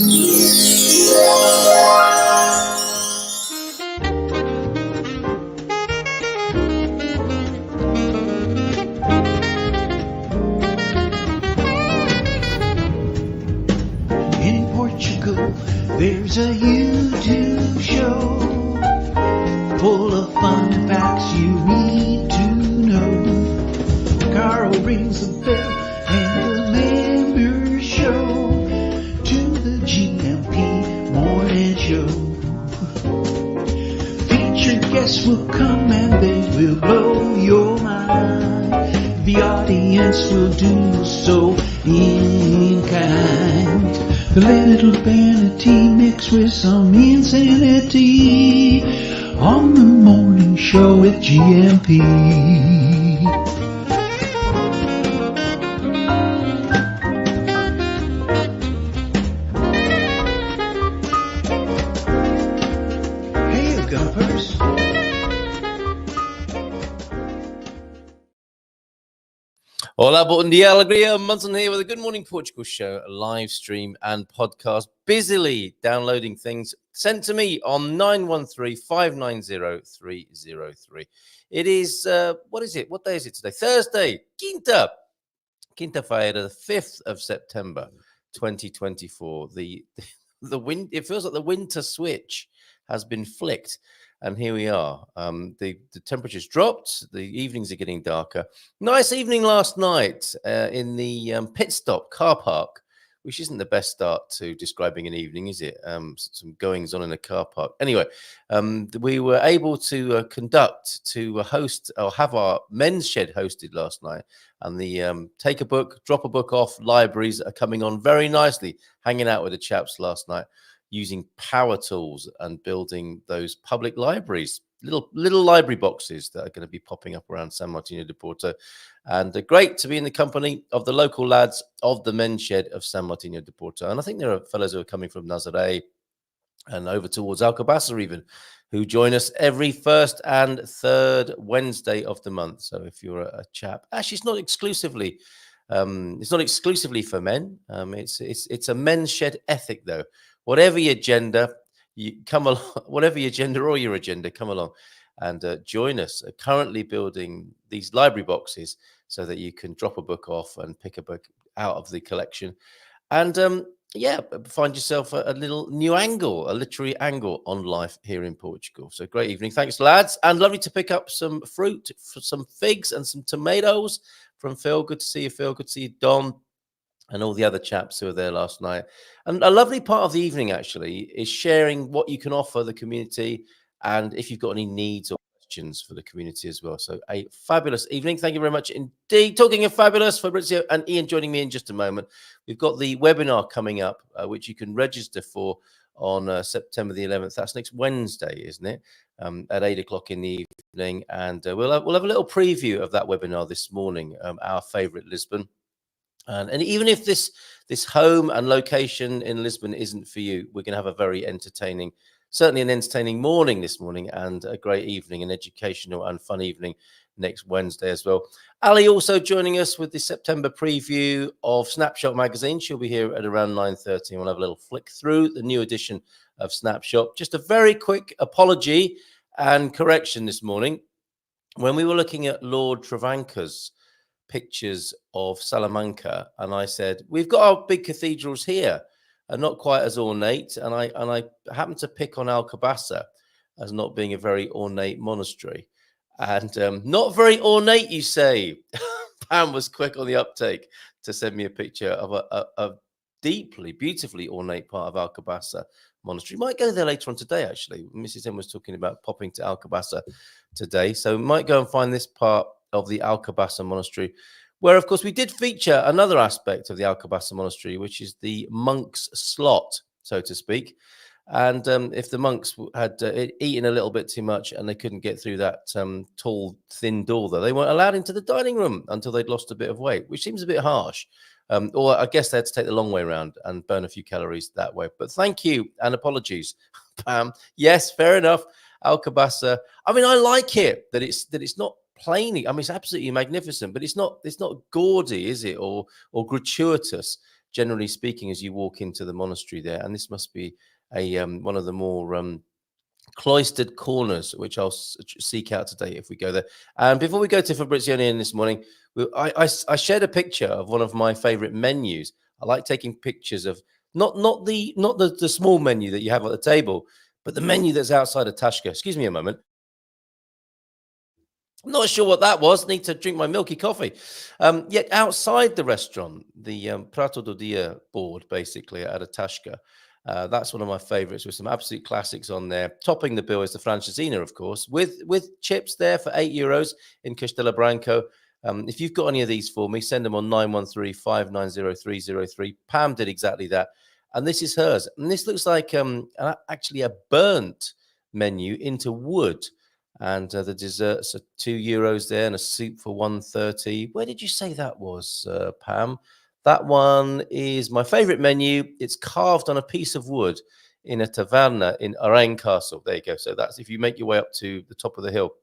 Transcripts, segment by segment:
In Portugal, there's a YouTube show full of fun facts you need to know. Carl rings the bell and the members show to the GMP morning show. Featured guests will come and they will blow your mind. The audience will do so in kind. A little vanity mixed with some insanity on the morning show with GMP. Hey, Gumpers. Hola, buen día, alegría. Munson here with a Good Morning Portugal show, live stream and podcast. Busily downloading things sent to me on 913-590-303. It is, what is it? What day is it today? Thursday, Quinta-feira, the 5th of September, 2024. The wind, it feels like the winter switch has been flicked. And here we are. The temperature's dropped. The evenings are getting darker. Nice evening last night in the pit stop car park, which isn't the best start to describing an evening, is it? Some goings on in a car park. Anyway, we were able to host or have our men's shed hosted last night. And the take a book, drop a book off libraries are coming on very nicely. Hanging out with the chaps last night, using power tools and building those public libraries, little library boxes that are going to be popping up around San Martino de Porto. And great to be in the company of the local lads of the men's shed of San Martino de Porto. And I think there are fellows who are coming from Nazaré and over towards Alcobaça even, who join us every first and third Wednesday of the month. So if you're a chap, actually it's not exclusively for men. It's a men's shed ethic though. Whatever your gender, you come along. Whatever your gender or your agenda, come along and join us. Currently building these library boxes so that you can drop a book off and pick a book out of the collection, and find yourself a little new angle, a literary angle on life here in Portugal. So great evening, thanks lads, and lovely to pick up some fruit, some figs and some tomatoes from Phil. Good to see you, Phil. Good to see you, Don. And all the other chaps who were there last night. And a lovely part of the evening, actually, is sharing what you can offer the community and if you've got any needs or questions for the community as well. So a fabulous evening. Thank you very much indeed. Talking of fabulous, Fabrizio and Ian joining me in just a moment. We've got the webinar coming up, which you can register for on September the 11th. That's next Wednesday, isn't it? At 8 o'clock in the evening. And we'll have a little preview of that webinar this morning, our favourite Lisbon. And even if this home and location in Lisbon isn't for you, we're going to have a very certainly an entertaining morning this morning and a great evening, an educational and fun evening next Wednesday as well. Ali also joining us with the September preview of Snapshot magazine. She'll be here at around 9:30 and we'll have a little flick through the new edition of Snapshot. Just a very quick apology and correction this morning. When we were looking at Lord Travanca's pictures of Salamanca, and I said we've got our big cathedrals here and not quite as ornate, and I happened to pick on Alcobaça as not being a very ornate monastery, and not very ornate, you say. Pam was quick on the uptake to send me a picture of a deeply, beautifully ornate part of Alcobaça monastery. Might go there later on today, actually. Mrs. M was talking about popping to Alcobaça today, so might go and find this part of the Alcobaça monastery, where of course we did feature another aspect of the Alcobaça monastery, which is the monks' slot, so to speak. And if the monks had eaten a little bit too much and they couldn't get through that tall, thin door, though, they weren't allowed into the dining room until they'd lost a bit of weight, which seems a bit harsh. Or I guess they had to take the long way around and burn a few calories that way. But thank you and apologies, Pam. Yes, fair enough. Alcobaça. I mean, I like it that it's not plain. I mean, it's absolutely magnificent, but it's not gaudy, is it, or gratuitous? generally speaking, as you walk into the monastery there. And this must be a one of the more cloistered corners, which I'll seek out today if we go there. And before we go to Fabrizioni this morning, I shared a picture of one of my favorite menus. I like taking pictures of not the small menu that you have at the table, but the menu that's outside of Tashka. Excuse me a moment. I'm not sure what that was. Need to drink my milky coffee. Yet outside the restaurant, the Prato do Dia board, basically, at a Tashka. That's one of my favorites with some absolute classics on there. Topping the bill is the Francesina, of course, with chips there for €8 in Castella Branco. If you've got any of these for me, send them on 913-590-303. Pam did exactly that. And this is hers. And this looks like actually a burnt menu into wood. And the desserts are €2 there, and a soup for $1.30. Where did you say that was, Pam? That one is my favorite menu. It's carved on a piece of wood in a taverna in Arang Castle. There you go. So that's if you make your way up to the top of the hill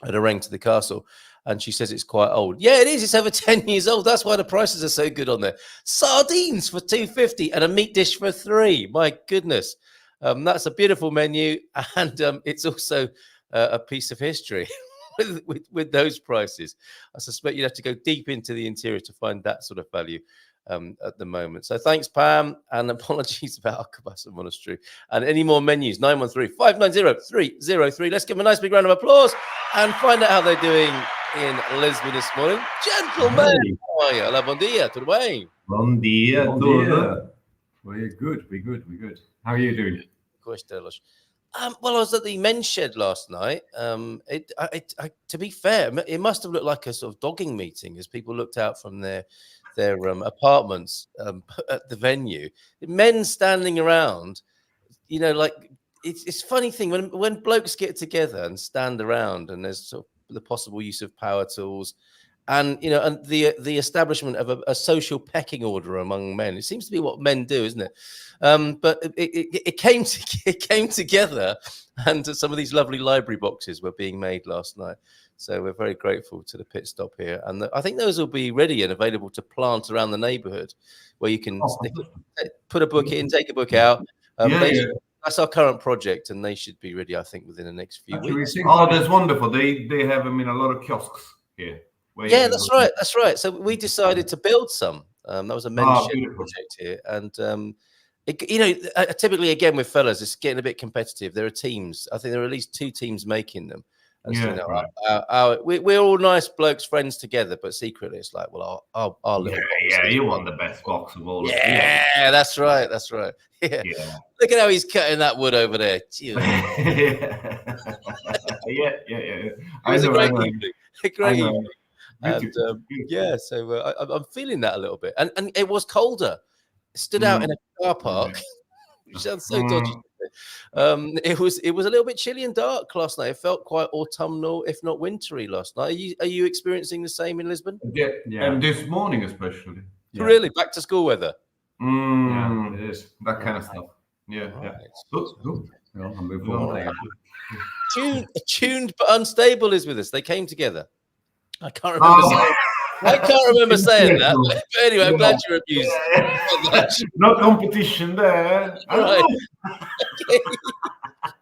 at Arang to the castle. And she says it's quite old. Yeah, it is. It's over 10 years old. That's why the prices are so good on there. Sardines for $2.50 and a meat dish for $3. My goodness. That's a beautiful menu. And it's also a piece of history with those prices. I suspect you'd have to go deep into the interior to find that sort of value at the moment. So thanks, Pam, and apologies about Algarve Monastery. And any more menus, 913-590-303. Let's give them a nice big round of applause and find out how they're doing in Lisbon this morning. Gentlemen, how are you? Olá, bom dia, tudo bem? Bom dia, Bom dia. We're good. How are you doing? Well, I was at the men's shed last night. To be fair, it must have looked like a sort of dogging meeting as people looked out from their apartments at the venue. Men standing around, like it's a funny thing when blokes get together and stand around, and there's sort of the possible use of power tools, and and the establishment of a social pecking order among men. It seems to be what men do, isn't it? But it came together, and some of these lovely library boxes were being made last night. So we're very grateful to the pit stop here, and I think those will be ready and available to plant around the neighbourhood, where you can put a book in, take a book out. That's our current project, and they should be ready, I think, within the next few weeks. Oh, that's wonderful. They have them in a lot of kiosks here. Yeah, that's right. That's right. So we decided to build some. That was a men's shed project here, and typically again with fellas, it's getting a bit competitive. There are teams. I think there are at least 2 teams making them. And we're all nice blokes, friends together, but secretly it's like, well, our little you want the best box of all. Yeah, that's right. Yeah. Look at how he's cutting that wood over there. yeah. It was a great evening. And so I'm feeling that a little bit, and it was colder. Stood out in a car park, which sounds so dodgy. It was a little bit chilly and dark last night. It felt quite autumnal, if not wintry, last night. Are you experiencing the same in Lisbon? Yeah. And this morning especially. Yeah. Really, back to school weather. Yeah, it is that kind of stuff. Yeah. Tuned but unstable is with us. They came together. I can't remember saying that. But anyway, I'm glad you're amused. No competition there. Right.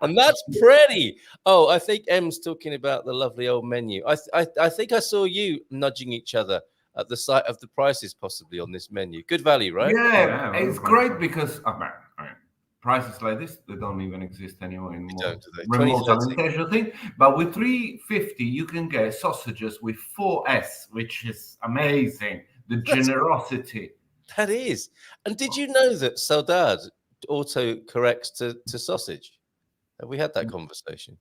And that's pretty. Oh, I think Em's talking about the lovely old menu. I think I saw you nudging each other at the sight of the prices possibly on this menu. Good value, right? Yeah, it's great because prices like this, they don't even exist anymore in remote alimentation thing. But with $3.50, you can get sausages with 4S, which is amazing. The generosity. That is. And did you know that Saudade auto corrects to sausage? Have we had that conversation?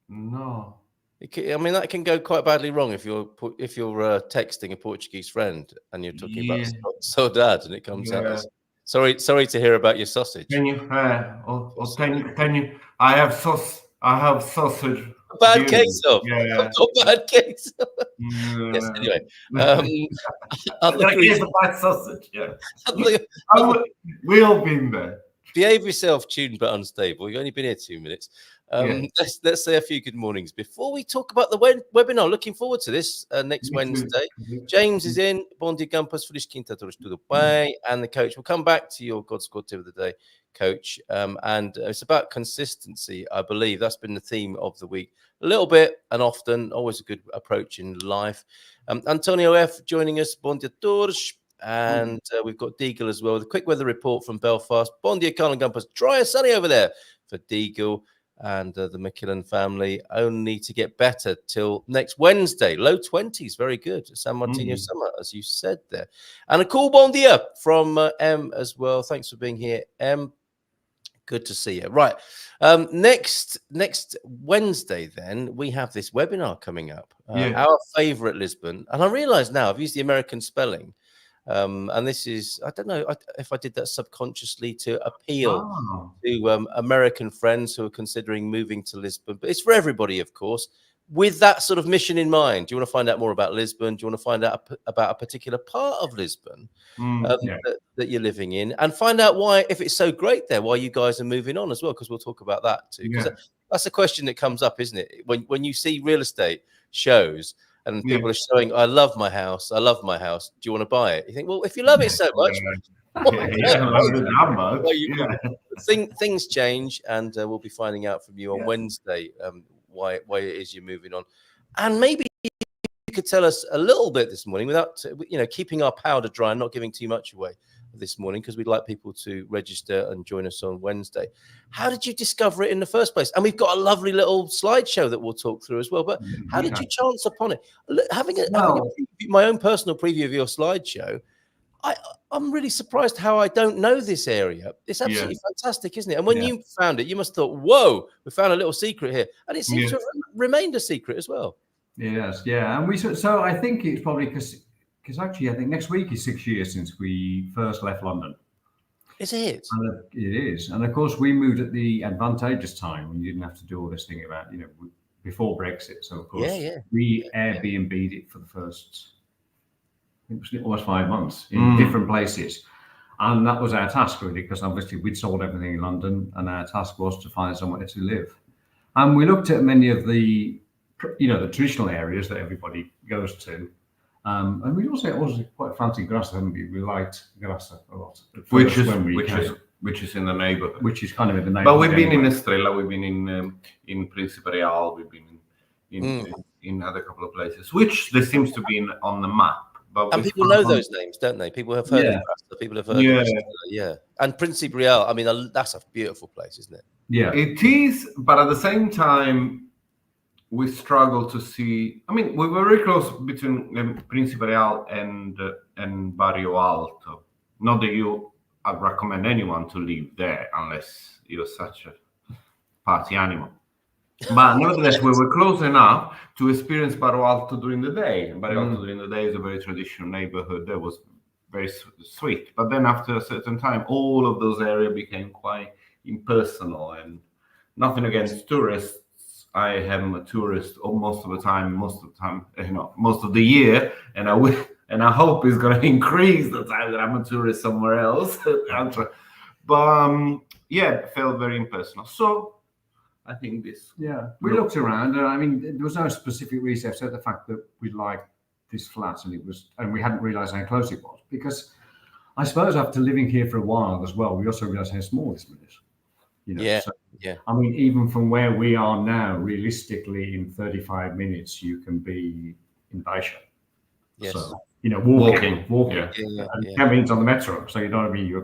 No. That can go quite badly wrong if you're texting a Portuguese friend and you're talking about Saudade and it comes out as, sorry to hear about your sausage. Can you can you I have sausage. A bad case of. Yeah. A bad case of. Yes, anyway. A bad sausage, yeah. We all been there. Behave yourself, tuned but unstable. You've only been here 2 minutes. Let's say a few good mornings before we talk about the webinar. Looking forward to this next Wednesday. James is in. Bom dia, Campus. Feliz quinta, todos tudo bem. And the coach will come back to your God Squad tip of the day, coach. And it's about consistency, I believe. That's been the theme of the week. A little bit and often, always a good approach in life. Antonio F joining us. Bom dia, todos. And we've got Deagle as well with a quick weather report from Belfast. Bon dia, Carl and Gumpers. Dry and sunny over there for Deagle and the McKillen family. Only to get better till next Wednesday. Low 20s. Very good. San Martino summer, as you said there. And a cool bon dia from M as well. Thanks for being here, M. Good to see you. Right. Next Wednesday, then, we have this webinar coming up. Our favorite Lisbon. And I realize now I've used the American spelling. And this is, I don't know if I did that subconsciously to appeal to American friends who are considering moving to Lisbon, but it's for everybody, of course, with that sort of mission in mind. Do you want to find out more about Lisbon? Do you want to find out about a particular part of Lisbon that you're living in, and find out why, if it's so great there, why you guys are moving on as well? Because we'll talk about that too. Because that's a question that comes up, isn't it? When you see real estate shows, and people are showing, I love my house. I love my house. Do you want to buy it? You think, well, if you love it so much, things change, and we'll be finding out from you on Wednesday why it is you're moving on. And maybe you could tell us a little bit this morning without, keeping our powder dry and not giving too much away this morning, because we'd like people to register and join us on Wednesday. How did you discover it in the first place? And we've got a lovely little slideshow that we'll talk through as well. But how did you chance upon it? Having my own personal preview of your slideshow, I'm really surprised how I don't know this area. It's absolutely fantastic, isn't it? And when you found it, you must have thought, whoa, we found a little secret here. And it seems to have remained a secret as well. Yes, yeah. And so I think it's probably because actually, I think next week is 6 years since we first left London. Is it? And it is. And of course, we moved at the advantageous time when you didn't have to do all this thing about, before Brexit. So, of course, we Airbnb'd it for the first, I think it was almost 5 months in different places. And that was our task, really, because obviously we'd sold everything in London and our task was to find somewhere to live. And we looked at many of the, the traditional areas that everybody goes to. And we also quite fancy Grassa, haven't we? We liked Grassa a lot. Which is in the neighborhood. Which is kind of in the neighborhood. But we've been in Estrella, we've been in Príncipe Real, we've been in other couple of places, which there seems to be on the map. But and people know those names, don't they? People have heard of Grassa. People have heard of Estrella, And Príncipe Real, I mean, that's a beautiful place, isn't it? Yeah. It is, but at the same time, we struggle to see. I mean, we were very close between Príncipe Real and Barrio Alto. Not that I'd recommend anyone to live there unless you're such a party animal. But nevertheless, we were close enough to experience Barrio Alto during the day. And Barrio Alto during the day is a very traditional neighborhood that was very sweet. But then after a certain time, all of those areas became quite impersonal. And nothing against tourists. I am a tourist most of the time, most of the year, and I hope it's going to increase the time that I'm a tourist somewhere else. But it felt very impersonal. So I think this. Yeah, we looked around, and I mean, there was no specific reason except the fact that we liked this flat, and we hadn't realised how close it was. Because I suppose after living here for a while as well, we also realised how small this is. I mean, even from where we are now, realistically, in 35 minutes, you can be in Baisha. Yes. So, walking. Yeah. 10 minutes on the metro. So, you know what I mean? You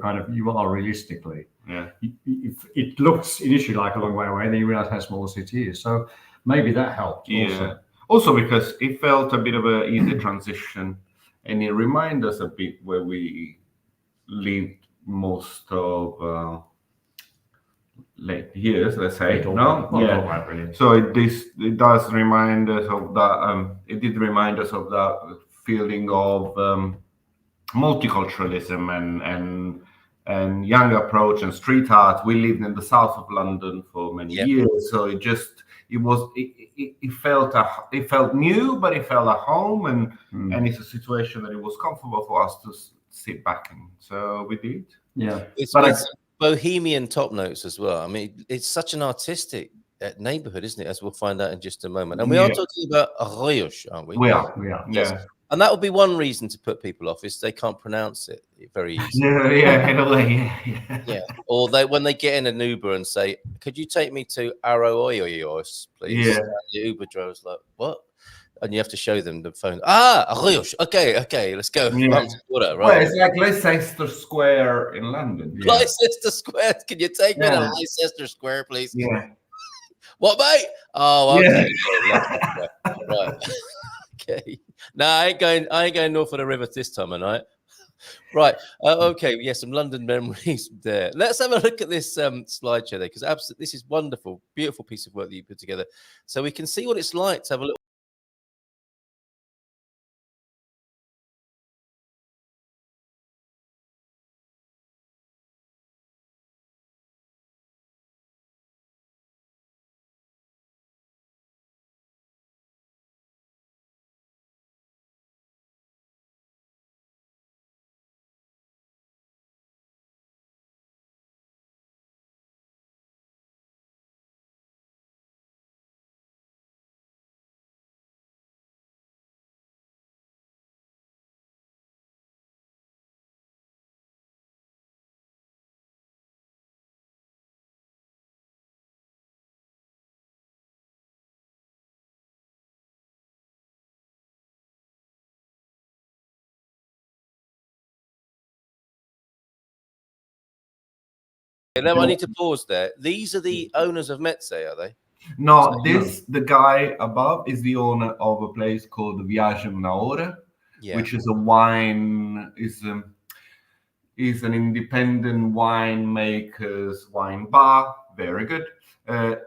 are realistically. Yeah. It looks initially like a long way away, and then you realize how small the city is. So maybe that helped. Yeah. Also because it felt a bit of an easy transition, and it reminded us a bit where we lived most of late years, let's say. So it does remind us of that. It did remind us of that feeling of multiculturalism and young approach and street art. We lived in the south of London for many years, so it felt new, but it felt at home, and it's a situation that it was comfortable for us to sit back in. So we did. Yeah, it's bohemian top notes as well. I mean, it's such an artistic neighborhood, isn't it? As we'll find out in just a moment. And we are talking about arroyos, aren't we? We are. Yes. Yeah. And that would be one reason to put people off is they can't pronounce it very easily. Yeah. Or when they get in an Uber and say, "Could you take me to Arroyos, please?" Yeah. And the Uber driver's like, "What?" And you have to show them the phone. Arroyos. Okay, let's go. Yeah. Right. Well, it's like Leicester Square in London. Yeah. Leicester Square. Can you take me to Leicester Square, please? Yeah. What, mate? Oh, okay. Yeah. Right. Okay. No, I ain't going north of the river this time of night. Right. Okay. Yeah, some London memories there. Let's have a look at this slideshow there, because absolutely this is wonderful, beautiful piece of work that you put together, so we can see what it's like to have a little. Now I need to pause there. These are the owners of Metze, are they? No, the guy above is the owner of a place called Visionaries, which is a wine, is an independent winemaker's wine bar. Very good.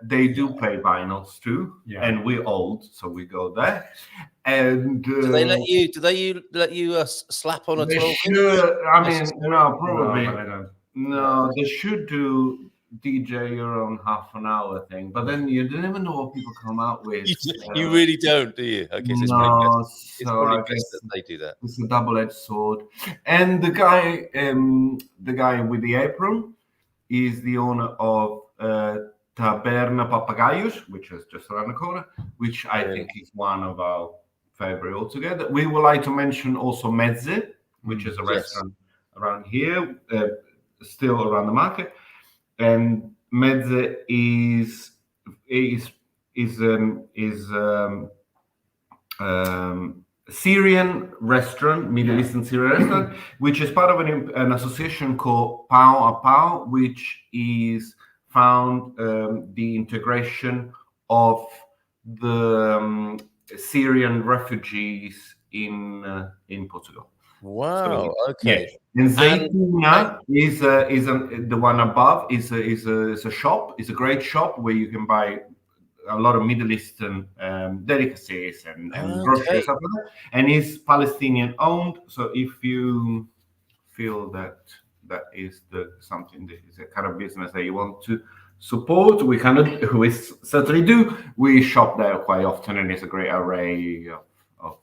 They do play vinyls too, and we're old, so we go there. And do they let you? Do they let you slap on a 12? I mean, no, probably. No, they should do DJ your own half an hour thing, but then you don't even know what people come out with. You really don't, do you? Okay, so no, it's probably best that they do that. It's a double-edged sword. And the guy with the apron is the owner of Taberna Papagayos, which is just around the corner, which I think is one of our favorite altogether. We would like to mention also Metze, which is a restaurant around here. Still around the market, and Metze is Syrian restaurant, Middle Eastern Syrian restaurant, which is part of an association called Pau a Pau, which is found the integration of the Syrian refugees in Portugal. Wow. Okay. And Zaytuna is the one above is a shop. It's a great shop where you can buy a lot of Middle Eastern delicacies and groceries, stuff like that. And it's Palestinian owned. So if you feel that is something that is a kind of business that you want to support, we certainly do. We shop there quite often, and it's a great array of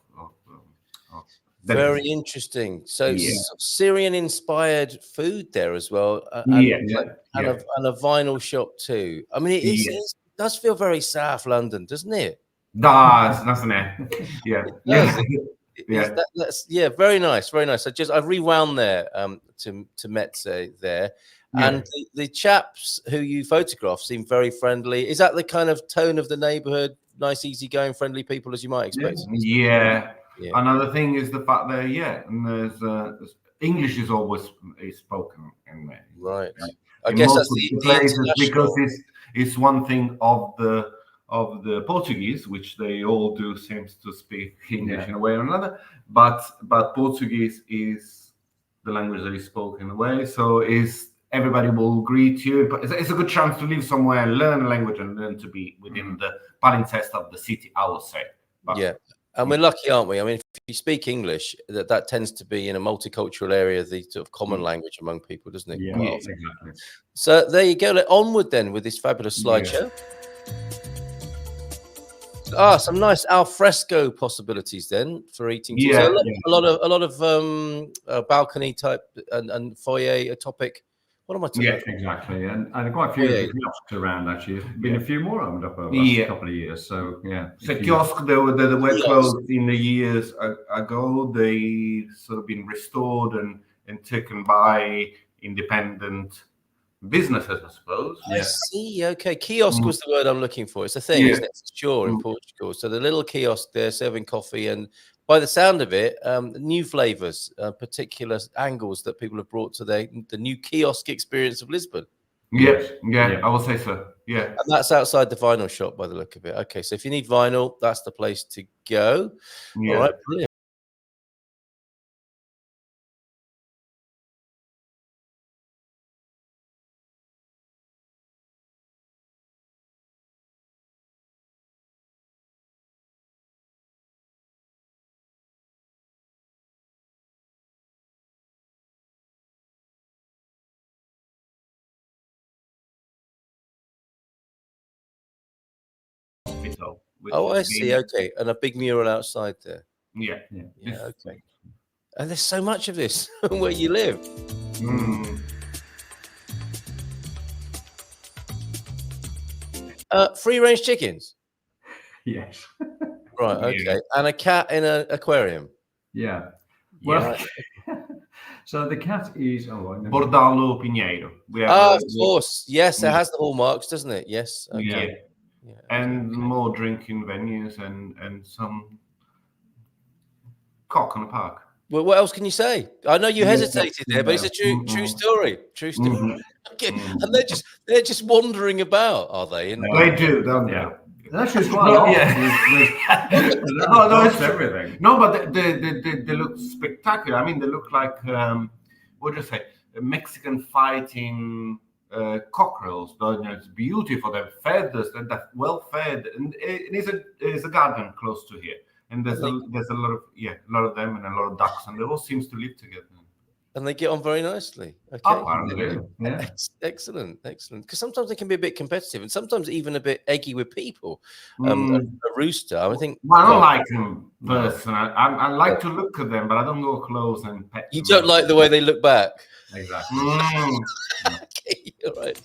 very interesting. So Syrian-inspired food there as well, and a vinyl shop too. I mean, it does feel very South London, doesn't it? Doesn't it? Yeah, That's very nice, very nice. I rewound there to Metze there, and the chaps who you photographed seem very friendly. Is that the kind of tone of the neighbourhood? Nice, easygoing, friendly people, as you might expect. Yeah. Another thing is the fact that and there's English is always spoken in there. Right. I guess that's the places, because it's one thing of the Portuguese, which they all do seems to speak English in a way or another, but Portuguese is the language that is spoken away. So everybody will greet you, but it's a good chance to live somewhere and learn a language and learn to be within the palimpsest of the city, I would say. But, and we're lucky, aren't we? I mean, if you speak English, that tends to be in a multicultural area, the sort of common language among people, doesn't it? Yeah, exactly. So there you go. Onward then with this fabulous slideshow. Some nice al fresco possibilities then for eating. So a lot of balcony type and foyer topic What am I talking about? Exactly. And quite a few of the kiosks around, actually. There's been a few more opened up over the last couple of years. So, yeah. So kiosks, they were closed in the years ago. They sort of been restored and taken by independent businesses, I suppose. I see. Okay. Kiosk was the word I'm looking for. It's a thing, isn't it? It's sure in Portugal. So the little kiosk there serving coffee, and by the sound of it, new flavors, particular angles that people have brought to the new kiosk experience of Lisbon. Yeah, I will say so. Yeah. And that's outside the vinyl shop by the look of it. Okay. So if you need vinyl, that's the place to go. Yeah. All right. Brilliant. Oh, I see. Okay. And a big mural outside there. Yeah. Okay. And there's so much of this where you live. Free range chickens. Yes. Right. Okay. And a cat in an aquarium. Yeah. Well, so the cat is Bordalo Pinheiro. Of course. Yes, it has the hallmarks, doesn't it? Yes. Okay. Yeah. And more drinking venues and some cock on the park. Well, what else can you say? I know you hesitated there, but it's a true story. True story. Okay. And they're just wandering about, are they? They do, don't they? That's just quite no, it's everything. No, but they look spectacular. I mean, they look like what do you say? Mexican fighting cockerels. It's beautiful. They're feathers. They're well fed, and it's a garden close to here. And there's a lot of them and a lot of ducks, and they all seems to live together. And they get on very nicely. Okay. Apparently, yeah. Excellent. Because sometimes they can be a bit competitive, and sometimes even a bit eggy with people. A rooster, I think. Well, I don't like them personally. I like to look at them, but I don't go close and pet them. You don't like the way they look back. Exactly. Okay, all right.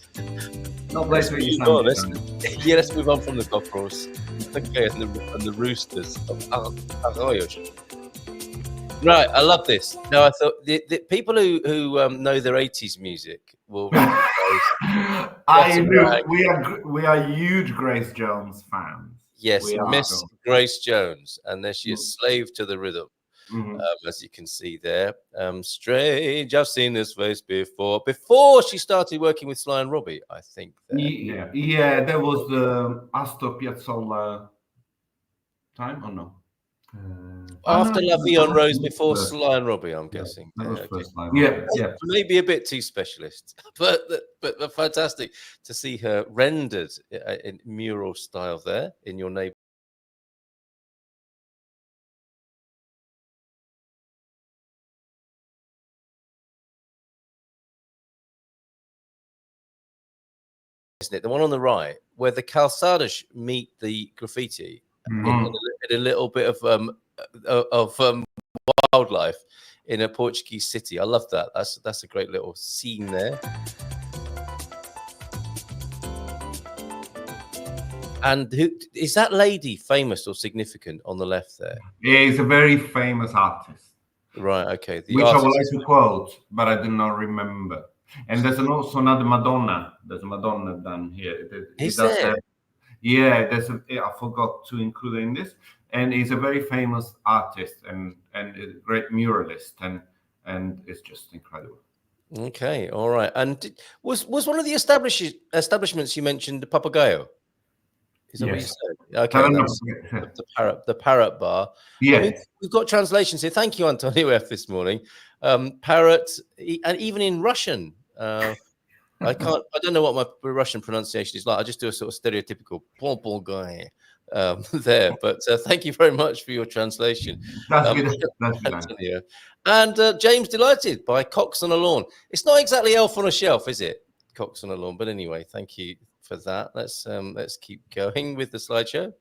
Not place where you let's move on from the cockerels. Okay, and the roosters of Arroyos. Right, I love this. Now, I thought the people who know their 80s music will. I know we are huge Grace Jones fans. Yes, Miss Grace Jones, and there she is, slave to the rhythm. As you can see there. Strange, I've seen this face before she started working with Sly and Robbie, I think. Yeah, there was the Astor Piazzolla time or no? After La Vie en Rose, before Sly and Robbie, I'm guessing. Yeah. Maybe a bit too specialist, but fantastic to see her rendered in mural style there in your neighborhood. Isn't it the one on the right where the calçadas meet the graffiti in a little bit of wildlife in a Portuguese city? I love that. That's a great little scene there. And who is that lady? Famous or significant on the left there? Yeah, he's a very famous artist. Right. Okay. Which I would like to quote, but I do not remember. And there's also another Madonna. There's a Madonna down here. Is there? I forgot to include it in this. And he's a very famous artist and a great muralist, and it's just incredible. Okay, all right. And was one of the establishments you mentioned the Papagayo? Is that what you said? Okay, the parrot bar. Yeah, I mean, we've got translations here. Thank you, Antonio F. this morning. Parrot, and even in Russian. I don't know what my Russian pronunciation is like. I just do a sort of stereotypical bon guy there. But thank you very much for your translation. That's good. And James Delighted by Cocks on a Lawn. It's not exactly Elf on a Shelf, is it? Cocks on a Lawn. But anyway, thank you for that. Let's keep going with the slideshow.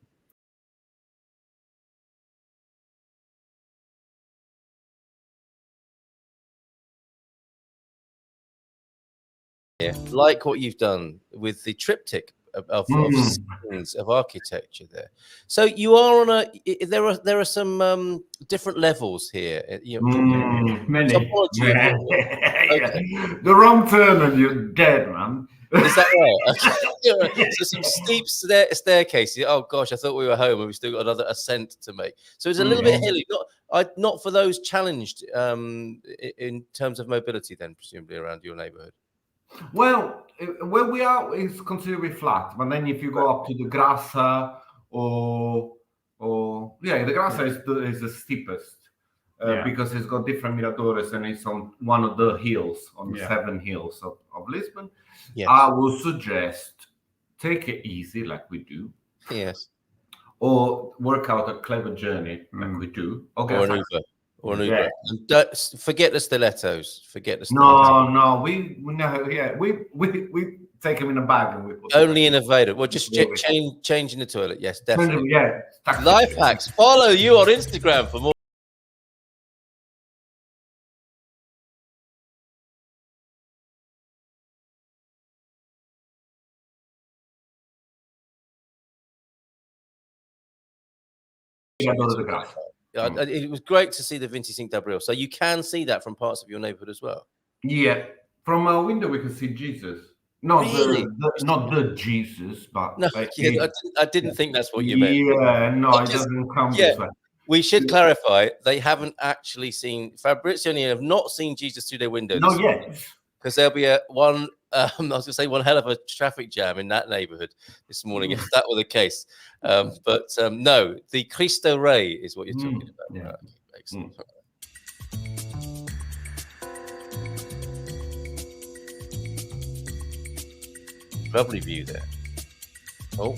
like what you've done with the triptych of scenes of architecture there. So you are on a. There are some different levels here. Many. Okay. The wrong turn and you're dead, man. Is that right? Okay. So some steep staircases. Oh gosh, I thought we were home and we've still got another ascent to make. So it's a little bit hilly. Not for those challenged in terms of mobility, then presumably around your neighbourhood. Well, where we are is considerably flat, but then if you go up to the Grassa or the Grassa is the steepest because it's got different miradores and it's on one of the hills on the 7 hills of Lisbon. Yes. I would suggest take it easy like we do. Yes. Or work out a clever journey like we do. Or an Uber. Or an Uber. And forget the stilettos. No. We take them in a bag and we put only in a Vader. Well, just change in the toilet. Yes, definitely. Yeah. Life hacks. Follow you on Instagram for more. It was great to see the Vinci Cinque d'Abril. So you can see that from parts of your neighborhood as well. Yeah, from our window we can see Jesus. Not really? Not the Jesus, but no. I didn't think that's what you meant. Yeah, no, it doesn't come this way. We should clarify they haven't actually seen Fabrizio and Ian have not seen Jesus through their window. Not yet. Because there'll be one hell of a traffic jam in that neighborhood this morning if that were the case. But no, the Cristo Rey is what you're talking about. Yeah. Excellent. Lovely view there. Oh.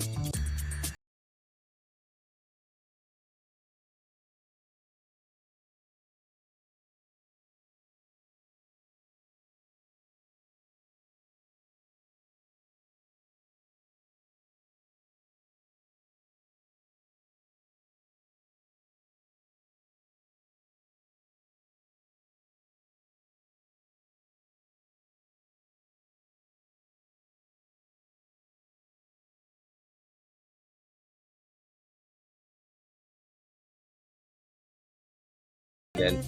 Again.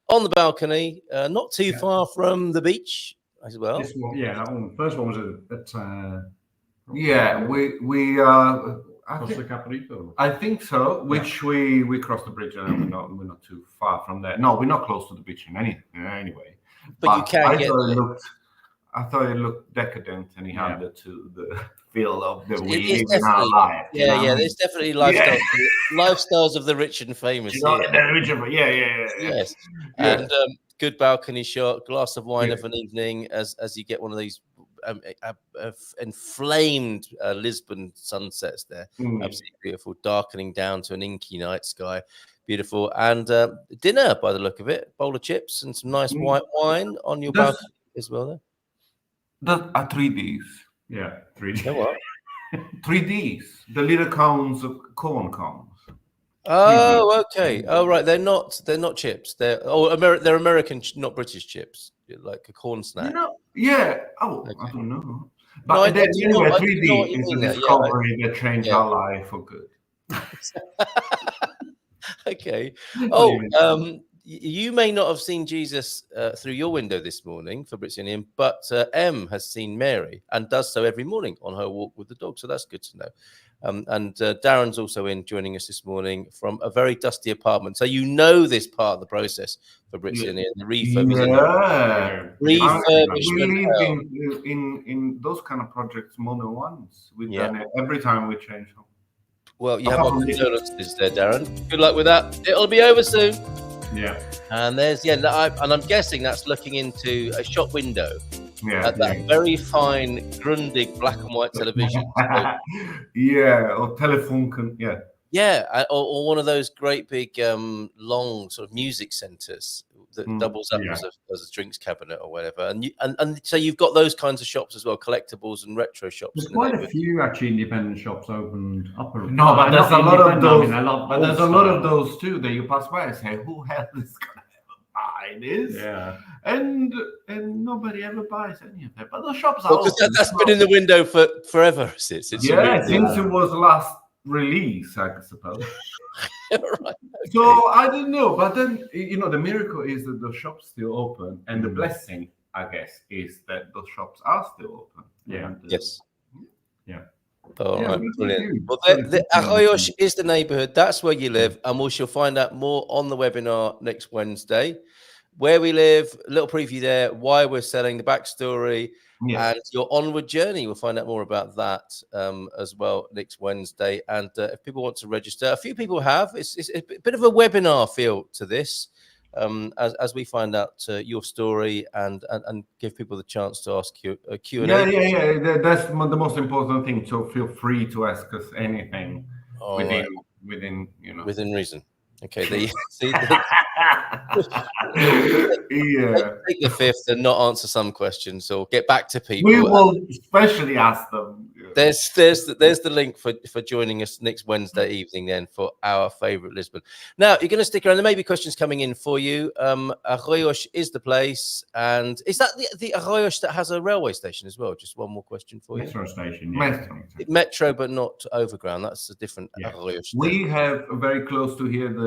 On the balcony, not too far from the beach as well. This one, that one. First one was at across the Caprito. I think so. Which we crossed the bridge and we're not too far from there. No, we're not close to the beach in anyway. But you can get there. I thought it looked decadent and he had the feel of the we live in our life. There's definitely lifestyles of the rich and famous. Yes. And good balcony shot, glass of wine of an evening as you get one of these inflamed Lisbon sunsets there. Absolutely beautiful, darkening down to an inky night sky. Beautiful. And dinner by the look of it, bowl of chips and some nice white wine on your balcony as well there. Those are 3Ds. Yeah, 3D. You know what? 3Ds. The little corn cones. Oh, okay. Oh, right. They're not chips. They're American, not British chips, like a corn snack. Yeah. Oh, okay. I don't know. But anyway, 3D is a discovery that changed our life for good. Okay. Oh, you may not have seen Jesus through your window this morning, Fabrizio and Ian, but M has seen Mary and does so every morning on her walk with the dog. So that's good to know. And Darren's also joining us this morning from a very dusty apartment. So you know this part of the process, Fabrizio and Ian, the refurbishment. We live in those kind of projects more than once. We've done it every time we change home. Well, you have our condolences there, Darren. Good luck with that. It'll be over soon. Yeah. And there's and I'm guessing that's looking into a shop window at that very fine Grundig black and white television. Or Telefunken, or one of those great big long sort of music centers that doubles up as a drinks cabinet or whatever. And so you've got those kinds of shops as well, collectibles and retro shops. There's quite a few actually independent shops opened up. No, but there's a lot of those. But there's a lot of those too that you pass by and say, "Who hell is gonna buy Chinese. Yeah. And nobody ever buys any of that. But the shops are open. That's been in the window for forever, since since it was last release, I suppose. Right, okay. So I don't know, but then the miracle is that the shop's still open, and the blessing, I guess, is that those shops are still open. Yeah. And, Yes. Yeah. All right, brilliant. Huge. Well, the Arroyos is the neighbourhood. That's where you live, and we shall find out more on the webinar next Wednesday. Where we live, a little preview there, why we're selling, the backstory, and your onward journey. We'll find out more about that as well next Wednesday. And if people want to register, a few people have. It's a bit of a webinar feel to this, as we find out your story and give people the chance to ask you a Q&A. Yeah. That's the most important thing. So feel free to ask us anything within reason. Okay. Take the fifth and not answer some questions, or get back to people. We will especially ask them. There's the link for joining us next Wednesday evening then for our favourite Lisbon. Now you're going to stick around. There may be questions coming in for you. Arroyos is the place, and is that the Arroyos that has a railway station as well? Just one more question for you. Metro station. Metro, but not overground. That's a different Arroyos. We have very close to here the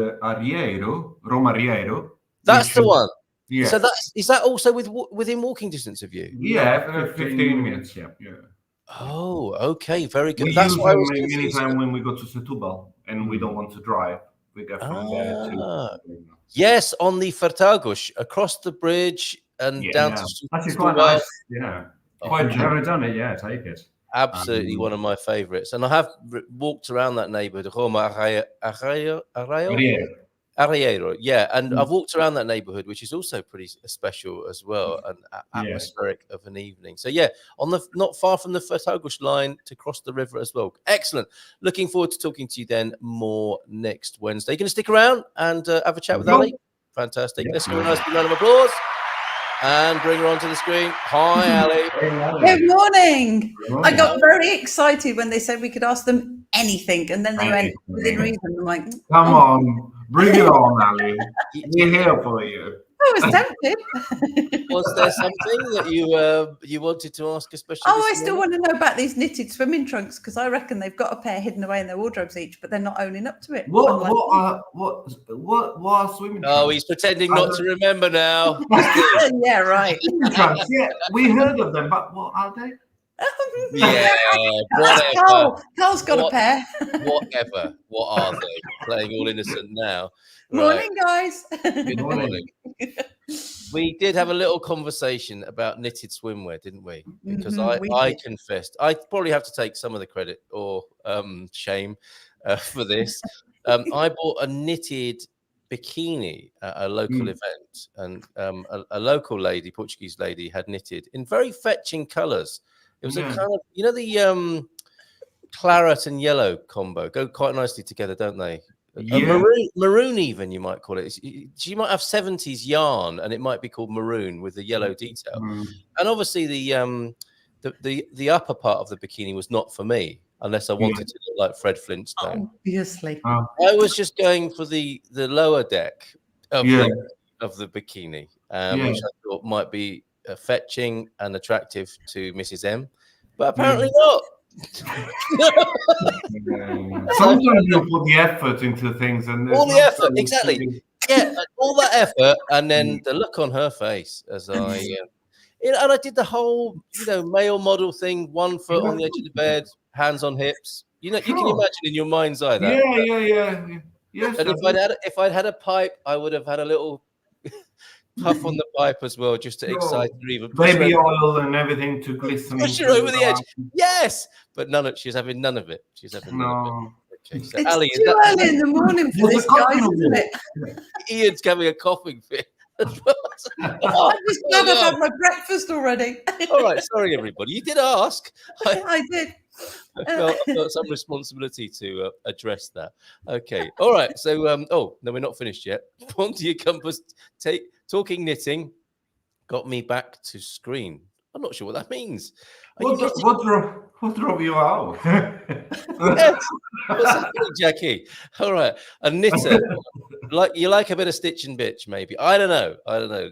Roma Arriero. That's the one. Yeah. So is that also within walking distance of you? Yeah, 15 minutes. Yeah. Oh, okay, very good. We That's use why them anytime when we go to Setúbal and we don't want to drive. We go from there to. Yes, on the Fertagus, across the bridge and down to. Actually, quite nice. Yeah, quite. Never done it. Yeah, take it. Absolutely, one of my favourites, and I have walked around that neighbourhood, Roma Arriero, yeah, and I've walked around that neighbourhood, which is also pretty special as well, and atmospheric of an evening. So yeah, not far from the Fertagus line to cross the river as well. Excellent. Looking forward to talking to you then more next Wednesday. You're going to stick around and have a chat with Ali? Fantastic. Let's give her a nice big round of applause and bring her onto the screen. Hi, Ali. Good morning. I got very excited when they said we could ask them anything, and then they went within reason. I'm like, come on. Bring it on, Ali. We're here for you. I was tempted. Was there something that you wanted to ask, especially? I still want to know about these knitted swimming trunks, because I reckon they've got a pair hidden away in their wardrobes each, but they're not owning up to it. What are swimming trunks? Oh, he's pretending not to remember now. Yeah, right. Trunks. Yeah, we heard of them, but what are they? Yeah, whatever. Carl's got a pair. Whatever. What are they? Playing all innocent now. Morning, guys. Good morning. We did have a little conversation about knitted swimwear, didn't we? Because I confessed. I probably have to take some of the credit or shame for this. I bought a knitted bikini at a local event, and a local lady, Portuguese lady, had knitted in very fetching colours. It was a kind of, the claret and yellow combo go quite nicely together, don't they? Yeah. Maroon even, you might call it. She might have 70s yarn, and it might be called maroon with the yellow detail. And obviously the upper part of the bikini was not for me, unless I wanted to look like Fred Flintstone. Obviously. I was just going for the lower deck of the bikini, which I thought might be fetching and attractive to Mrs. M, but apparently not. Sometimes you put the effort into things, and all the effort, exactly. Yeah, all that effort, and then the look on her face as I, and I did the whole, male model thing, 1 foot on the edge of the bed, hands on hips. You can imagine in your mind's eye that. Yeah. Yes. And if I'd had a pipe, I would have had a little puff on the pipe as well, just to excite her even. Baby oil and everything to glisten. Push her over the edge. Yes, but she's having none of it. She's having none of it. Okay, so it's Ali, too early in the morning for this, guys, isn't it? Ian's having a coughing fit. I'm just glad I've had my breakfast already. All right, sorry everybody. You did ask. I did. I felt some responsibility to address that. Okay. All right. So, no, we're not finished yet. Ponte Compass, talking knitting got me back to screen. I'm not sure what that means. What drove you out? Yes. What's happening, Jackie? All right, a knitter. You like a bit of stitch and bitch, maybe. I don't know.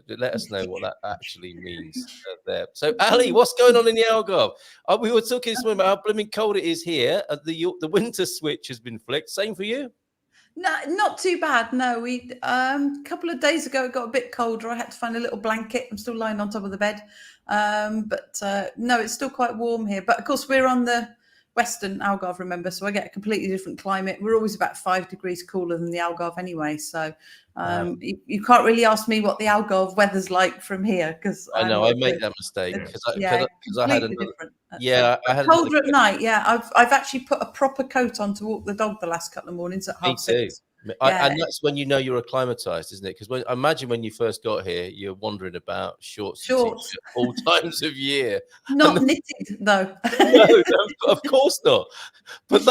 Let us know what that actually means there. So, Ali, what's going on in the Algarve? We were talking this morning about how blooming cold it is here. The winter switch has been flicked. Same for you? No, not too bad. No, we a couple of days ago it got a bit colder. I had to find a little blanket. I'm still lying on top of the bed, but no, it's still quite warm here. But of course, we're on the Western Algarve, remember, so I get a completely different climate. We're always about 5 degrees cooler than the Algarve anyway, so you can't really ask me what the Algarve weather's like from here, because I know I make that mistake because I had another. I had colder at night. Yeah, I've actually put a proper coat on to walk the dog the last couple of mornings at 6:30. And that's when you know you're acclimatized, isn't it? Because imagine when you first got here, you're wandering about shorts. All times of year. Not knitted though. No, of course not. But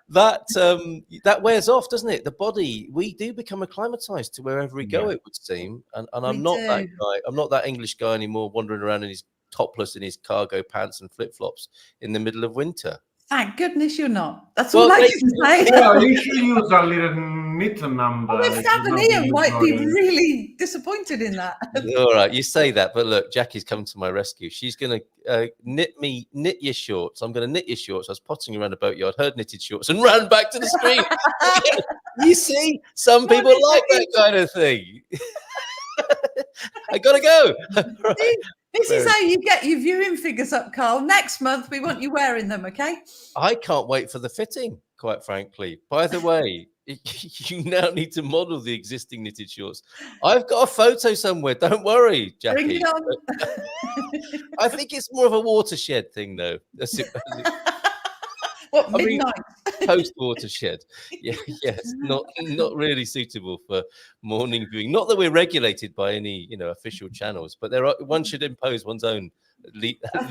that wears off, doesn't it? The body, we do become acclimatized to wherever we go, it would seem. And I'm not that guy. I'm not that English guy anymore, wandering around in his topless in his cargo pants and flip flops in the middle of winter. Thank goodness you're not. That's all I can say. Yeah, you should use a little knit number. Well, Savania might be really disappointed in that. All right, you say that, but look, Jackie's come to my rescue. She's going to knit your shorts. I'm going to knit your shorts. I was potting around a boatyard, heard knitted shorts, and ran back to the screen. You see, some people like that kind of thing. I got to go. Right. This is how you get your viewing figures up, Carl. Next month, we want you wearing them, okay? I can't wait for the fitting, quite frankly. By the way, you now need to model the existing knitted shorts. I've got a photo somewhere. Don't worry, Jackie. Bring it on. I think it's more of a watershed thing, though. What, midnight? Post watershed. Yes, not really suitable for morning viewing. Not that we're regulated by any official channels, but one should impose one's own limits of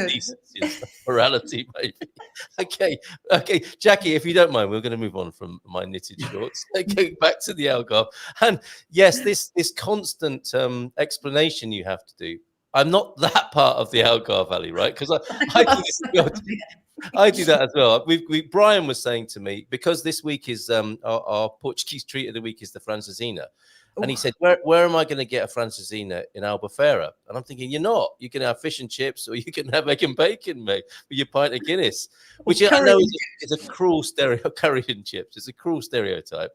decency and morality, maybe. Okay, Jackie, if you don't mind, we're going to move on from my knitted shorts. Go back to the Algarve. And yes, this constant explanation you have to do. I'm not that part of the Algarve Valley, right? Because I do that as well. Brian was saying to me, because this week is our Portuguese treat of the week is the Francesina. And he said, where am I going to get a Francesina in Albufeira? And I'm thinking, you're not. You can have fish and chips, or you can have egg and bacon, mate, with your pint of Guinness, which I know is a cruel stereotype. Curry and chips. It's a cruel stereotype.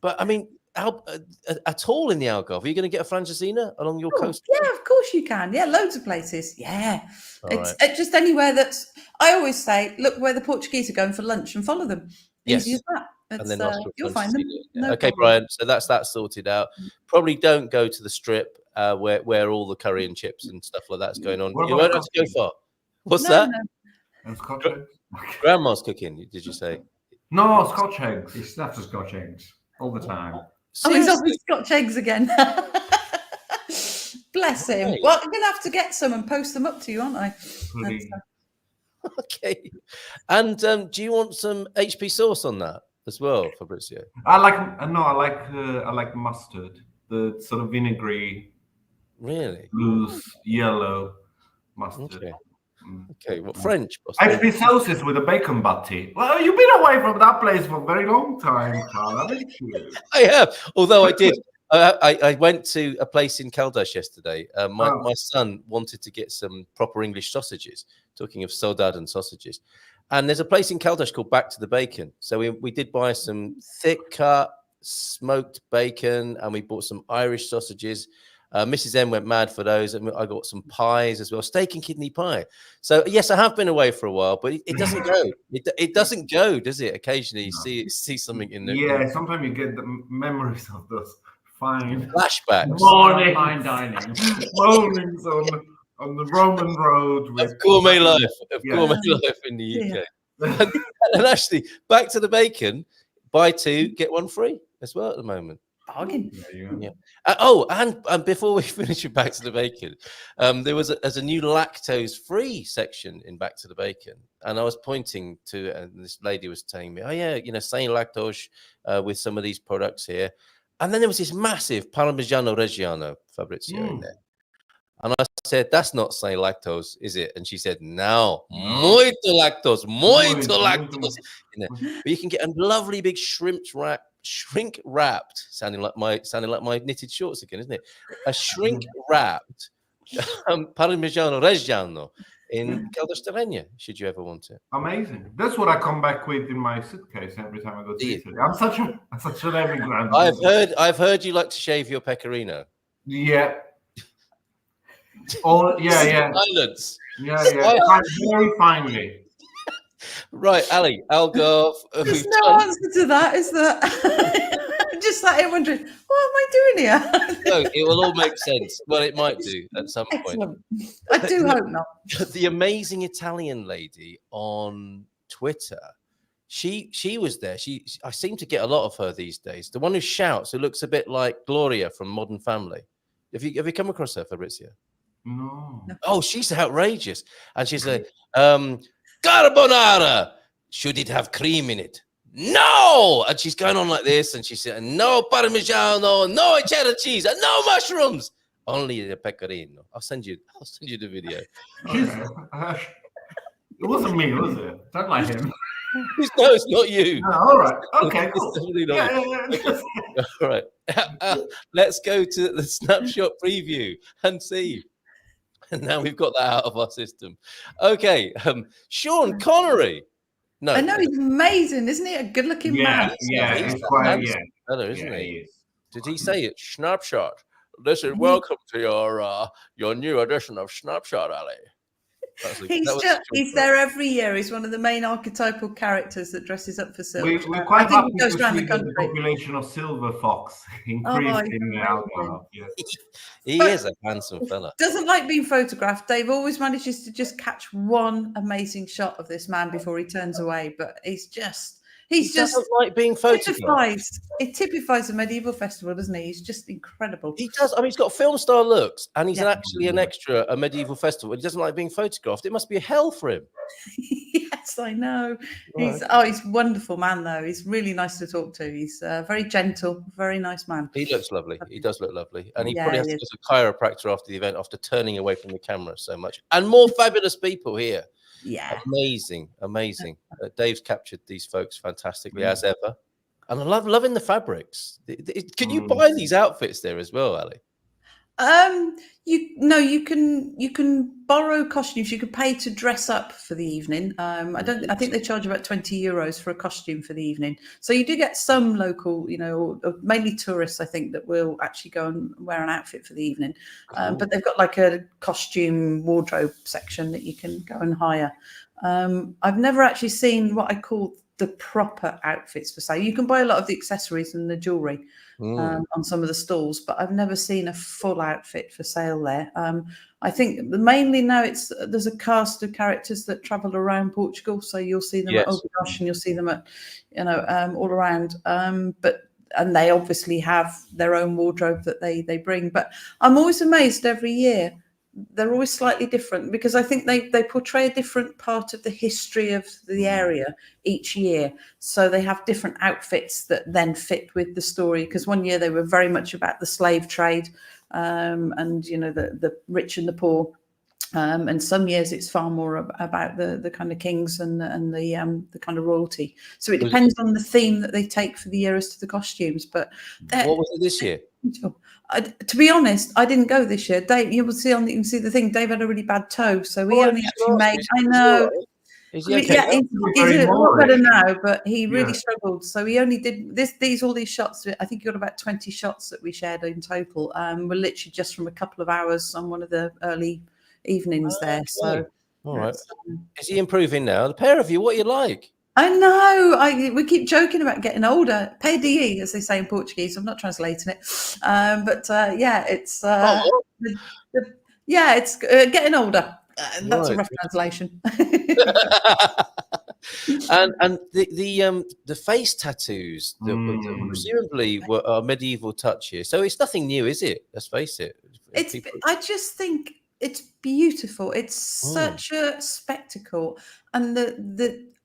But I mean, at all in the Algarve, are you going to get a Francesina along your coast? Yeah, of course you can. Yeah, loads of places. Yeah. It's just anywhere that's, I always say, look where the Portuguese are going for lunch and follow them. Easy as that. And then you'll find them. No problem. Brian. So that's that sorted out. Probably don't go to the strip where all the curry and chips and stuff like that's going on. You won't have to go far. What's that? And Scotch eggs. Grandma's cooking. Did you say? No, Scotch eggs. He's after Scotch eggs all the time. Oh, he's off with Scotch eggs again. Bless him. Right. Well, I'm going to have to get some and post them up to you, aren't I? Okay. And do you want some HP sauce on that as well, Fabrizio? I like mustard, the sort of vinegary, really loose yellow mustard. Okay, well, French. HP sauces with a bacon butty. Well, you've been away from that place for a very long time, Carl, haven't you? I have, although I did. I went to a place in Caldas yesterday. My son wanted to get some proper English sausages, talking of saudade and sausages. And there's a place in Caldas called Back to the Bacon. So we did buy some thick cut smoked bacon, and we bought some Irish sausages. Mrs. M went mad for those, and I got some pies as well, steak and kidney pie. So yes, I have been away for a while, but it doesn't go. It doesn't go, does it? Occasionally, you see something in there. Yeah, sometimes you get the memories of those fine flashbacks, fine dining, mornings on the Roman road with gourmet life, gourmet life in the UK. And actually, Back to the Bacon, buy 2 get 1 free as well at the moment. Bargain. Yeah. And before we finish with Back to the Bacon, there's a new lactose-free section in Back to the Bacon, and I was pointing to it, and this lady was telling me, saying lactose with some of these products here, and then there was this massive Parmigiano Reggiano, Fabrizio, in there. And I said, that's not say lactose, is it? And she said, no, muito lactose, muito lactose. But you can get a lovely big shrink wrapped, sounding like my knitted shorts again, isn't it? A shrink wrapped Parmigiano Reggiano in Caldo should you ever want it. Amazing. That's what I come back with in my suitcase every time I go to Italy. I'm such an emigrant. I've heard you like to shave your pecorino. Yeah. Oh yeah. Silence. Yeah. Very finely. Right, Ali, Algarve. There's no answer to that, is there? Just sat here wondering, what am I doing here? No, it will all make sense. Well, it might do at some point. I do hope not. The amazing Italian lady on Twitter, she was there. I seem to get a lot of her these days. The one who shouts, who looks a bit like Gloria from Modern Family. Have you come across her, Fabrizio? No. Oh, she's outrageous. And she's like, carbonara, should it have cream in it? No! And she's going on like this, and she said, no parmigiano, no cheddar cheese, and no mushrooms, only the pecorino. I'll send you the video. Okay. It wasn't me, was it? Don't like him. No, it's not you. Oh, all right. Okay, cool. It's definitely not you. All right. Let's go to the snapshot preview and see. And now we've got that out of our system. Okay. Sean Connery. No, I know, he's amazing, isn't he? A good-looking man. Yeah, he's quite fellow, isn't he? He Did he say it? Snapshot. This is welcome to your new edition of Snapshot, Ali. He's there every year. He's one of the main archetypal characters that dresses up for silver. We're quite happy to see the population of silver fox increased in Algarve. Yes. He is a handsome fella. Doesn't like being photographed. Dave always manages to just catch one amazing shot of this man before he turns away. But he doesn't like being photographed. It typifies a medieval festival, doesn't he? He's just incredible. He does. I mean, he's got film star looks, and he's actually an extra at a medieval festival. He doesn't like being photographed. It must be hell for him. Yes, I know. Right. He's a wonderful man, though. He's really nice to talk to. He's very gentle, very nice man. He looks lovely. He does look lovely, and he probably has to go to a chiropractor after the event, after turning away from the camera so much. And more fabulous people here. Yeah, amazing. Dave's captured these folks fantastically as ever, and I loving the fabrics. Can you buy these outfits there as well, Ali? You can borrow costumes. You can pay to dress up for the evening. I think they charge about €20 for a costume for the evening. So you do get some local, or mainly tourists, I think, that will actually go and wear an outfit for the evening. Cool. But they've got like a costume wardrobe section that you can go and hire. I've never actually seen what I call the proper outfits for sale. You can buy a lot of the accessories and the jewelry on some of the stalls, but I've never seen a full outfit for sale there. I think mainly now there's a cast of characters that travel around Portugal, so you'll see them at Algarve and you'll see them at all around. And they obviously have their own wardrobe that they bring. But I'm always amazed every year. They're always slightly different because I think they portray a different part of the history of the area each year. So they have different outfits that then fit with the story. Because one year they were very much about the slave trade and, the rich and the poor. And some years it's far more about the kind of kings and the kind of royalty. So it depends on the theme that they take for the year as to the costumes. But what was it this year? To be honest, I didn't go this year. Dave, you can see the thing. Dave had a really bad toe, so he only actually made. I know. Is he okay? He's a lot better now, but he really struggled. So he only did all these shots. I think he got about 20 shots that we shared in total. Were literally just from a couple of hours on one of the early evenings there. Okay. So, all right. Is he improving now? The pair of you, what are you like? I know. We keep joking about getting older. PDE, as they say in Portuguese. I'm not translating it, but it's it's getting older. That's a rough translation. and the face tattoos that presumably are medieval touch here. So it's nothing new, is it? Let's face it. I just think it's beautiful. It's such a spectacle, and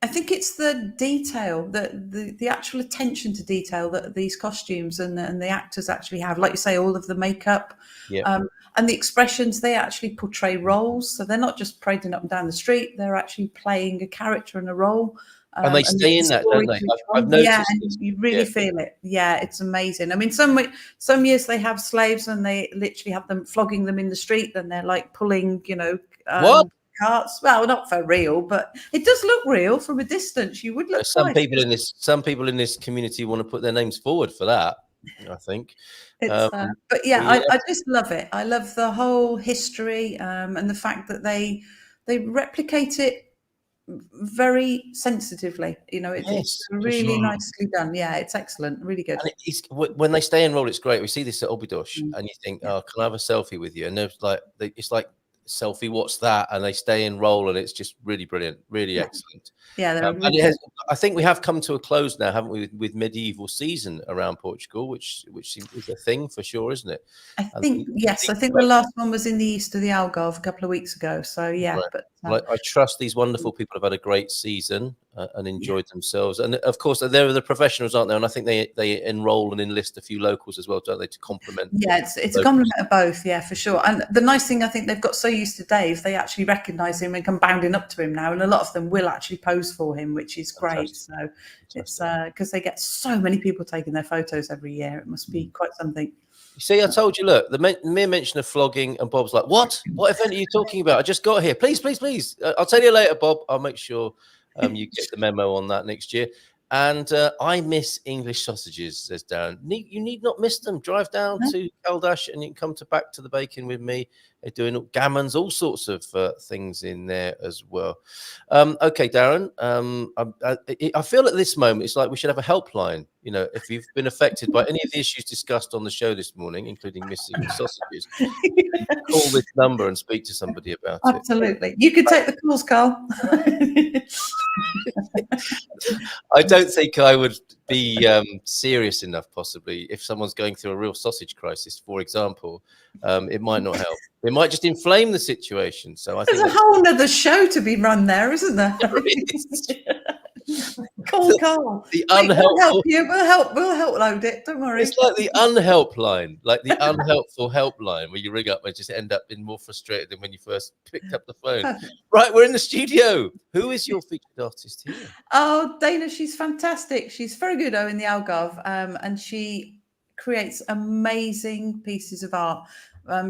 I think it's the detail, the actual attention to detail that these costumes and the actors actually have. Like you say, all of the makeup. Yeah. and the expressions, they actually portray roles. So they're not just parading up and down the street, they're actually playing a character and a role. And they stay in that, don't they? I've noticed. Yeah, and you really feel it. Yeah, it's amazing. I mean, some years they have slaves and they literally have them flogging them in the street, and they're like pulling, carts. Well, not for real, but it does look real from a distance. You would look. Some people in this community want to put their names forward for that, I think. But yeah, I just love it. I love the whole history and the fact that they replicate it very sensitively. It's really nicely done. Yeah, it's excellent, really good. And when they stay in role, it's great. We see this at Obidos, and you think, "Oh, can I have a selfie with you?" And it's like selfie, what's that? And they stay in role, and it's just really brilliant, really excellent. Yeah, I think we have come to a close now, haven't we, with medieval season around Portugal, which is a thing for sure, isn't it? I think the last one was in the east of the Algarve a couple of weeks ago. So yeah, right. But I trust these wonderful people have had a great season and enjoyed themselves. And of course, there are the professionals, aren't there? And I think they enroll and enlist a few locals as well, don't they, to complement? Yeah, it's a complement of both, yeah, for sure. And the nice thing, I think they've got so used to Dave, they actually recognise him and come bounding up to him now. And a lot of them will actually pose for him, which is great. So it's because they get so many people taking their photos every year. It must be quite something. You see, I told you, look, the mere mention of flogging, and Bob's like, what event are you talking about? I just got here. Please. I'll tell you later, Bob. I'll make sure you get the memo on that next year. And I miss English sausages, says Darren. You need not miss them. Drive down to Caldash and you can come back to the bacon with me. They're doing gammons, all sorts of things in there as well. Okay, Darren, I feel at this moment it's like we should have a helpline. If you've been affected by any of the issues discussed on the show this morning, including missing sausages, you can call this number and speak to somebody about it. Absolutely. You could take the calls, Carl. I don't think I would be serious enough, possibly, if someone's going through a real sausage crisis, for example. It might not help. It might just inflame the situation. So there's a whole other show to be run there, isn't there? Call Carl. The unhelpful. We'll help you. We'll help load it. Don't worry. It's like the unhelp line, like the unhelpful helpline, where you ring up and just end up being more frustrated than when you first picked up the phone. Right, we're in the studio. Who is your featured artist here? Oh, Dana, she's fantastic. She's very good in the Algarve, and she creates amazing pieces of art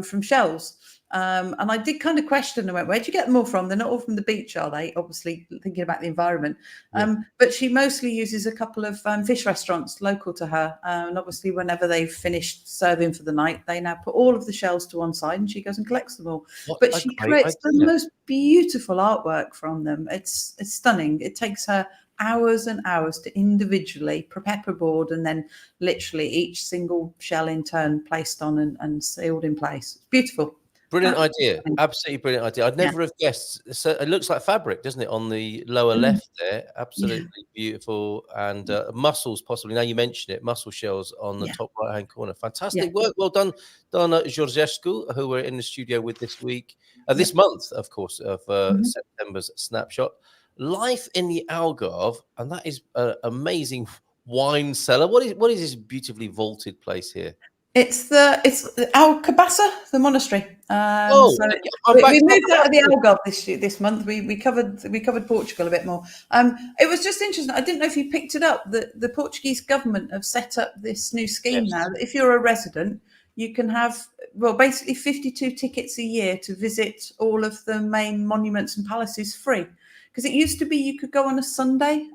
from shells. And I did kind of question them. Where'd you get them all from? They're not all from the beach, are they? Obviously, thinking about the environment. But she mostly uses a couple of fish restaurants local to her. And obviously, whenever they've finished serving for the night, they now put all of the shells to one side and she goes and collects them all. But she creates the most beautiful artwork from them. It's stunning. It takes her hours and hours to individually pepperboard and then literally each single shell in turn placed on and sealed in place. It's beautiful. Brilliant idea. Absolutely brilliant idea. I'd never have guessed. So it looks like fabric, doesn't it, on the lower left there? Absolutely beautiful. And mussels, possibly. Now you mention it, mussel shells on the top right-hand corner. Fantastic work. Well done, Dana Georgescu, who we're in the studio with this week, this month, of course, of September's Snapshot. Life in the Algarve, and that is an amazing wine cellar. What is this beautifully vaulted place here? It's Alcabassa, the monastery. We moved out of the Algarve this month. We covered Portugal a bit more. It was just interesting. I didn't know if you picked it up that the Portuguese government have set up this new scheme now. That if you're a resident, you can have basically 52 tickets a year to visit all of the main monuments and palaces free. Because it used to be you could go on a Sunday,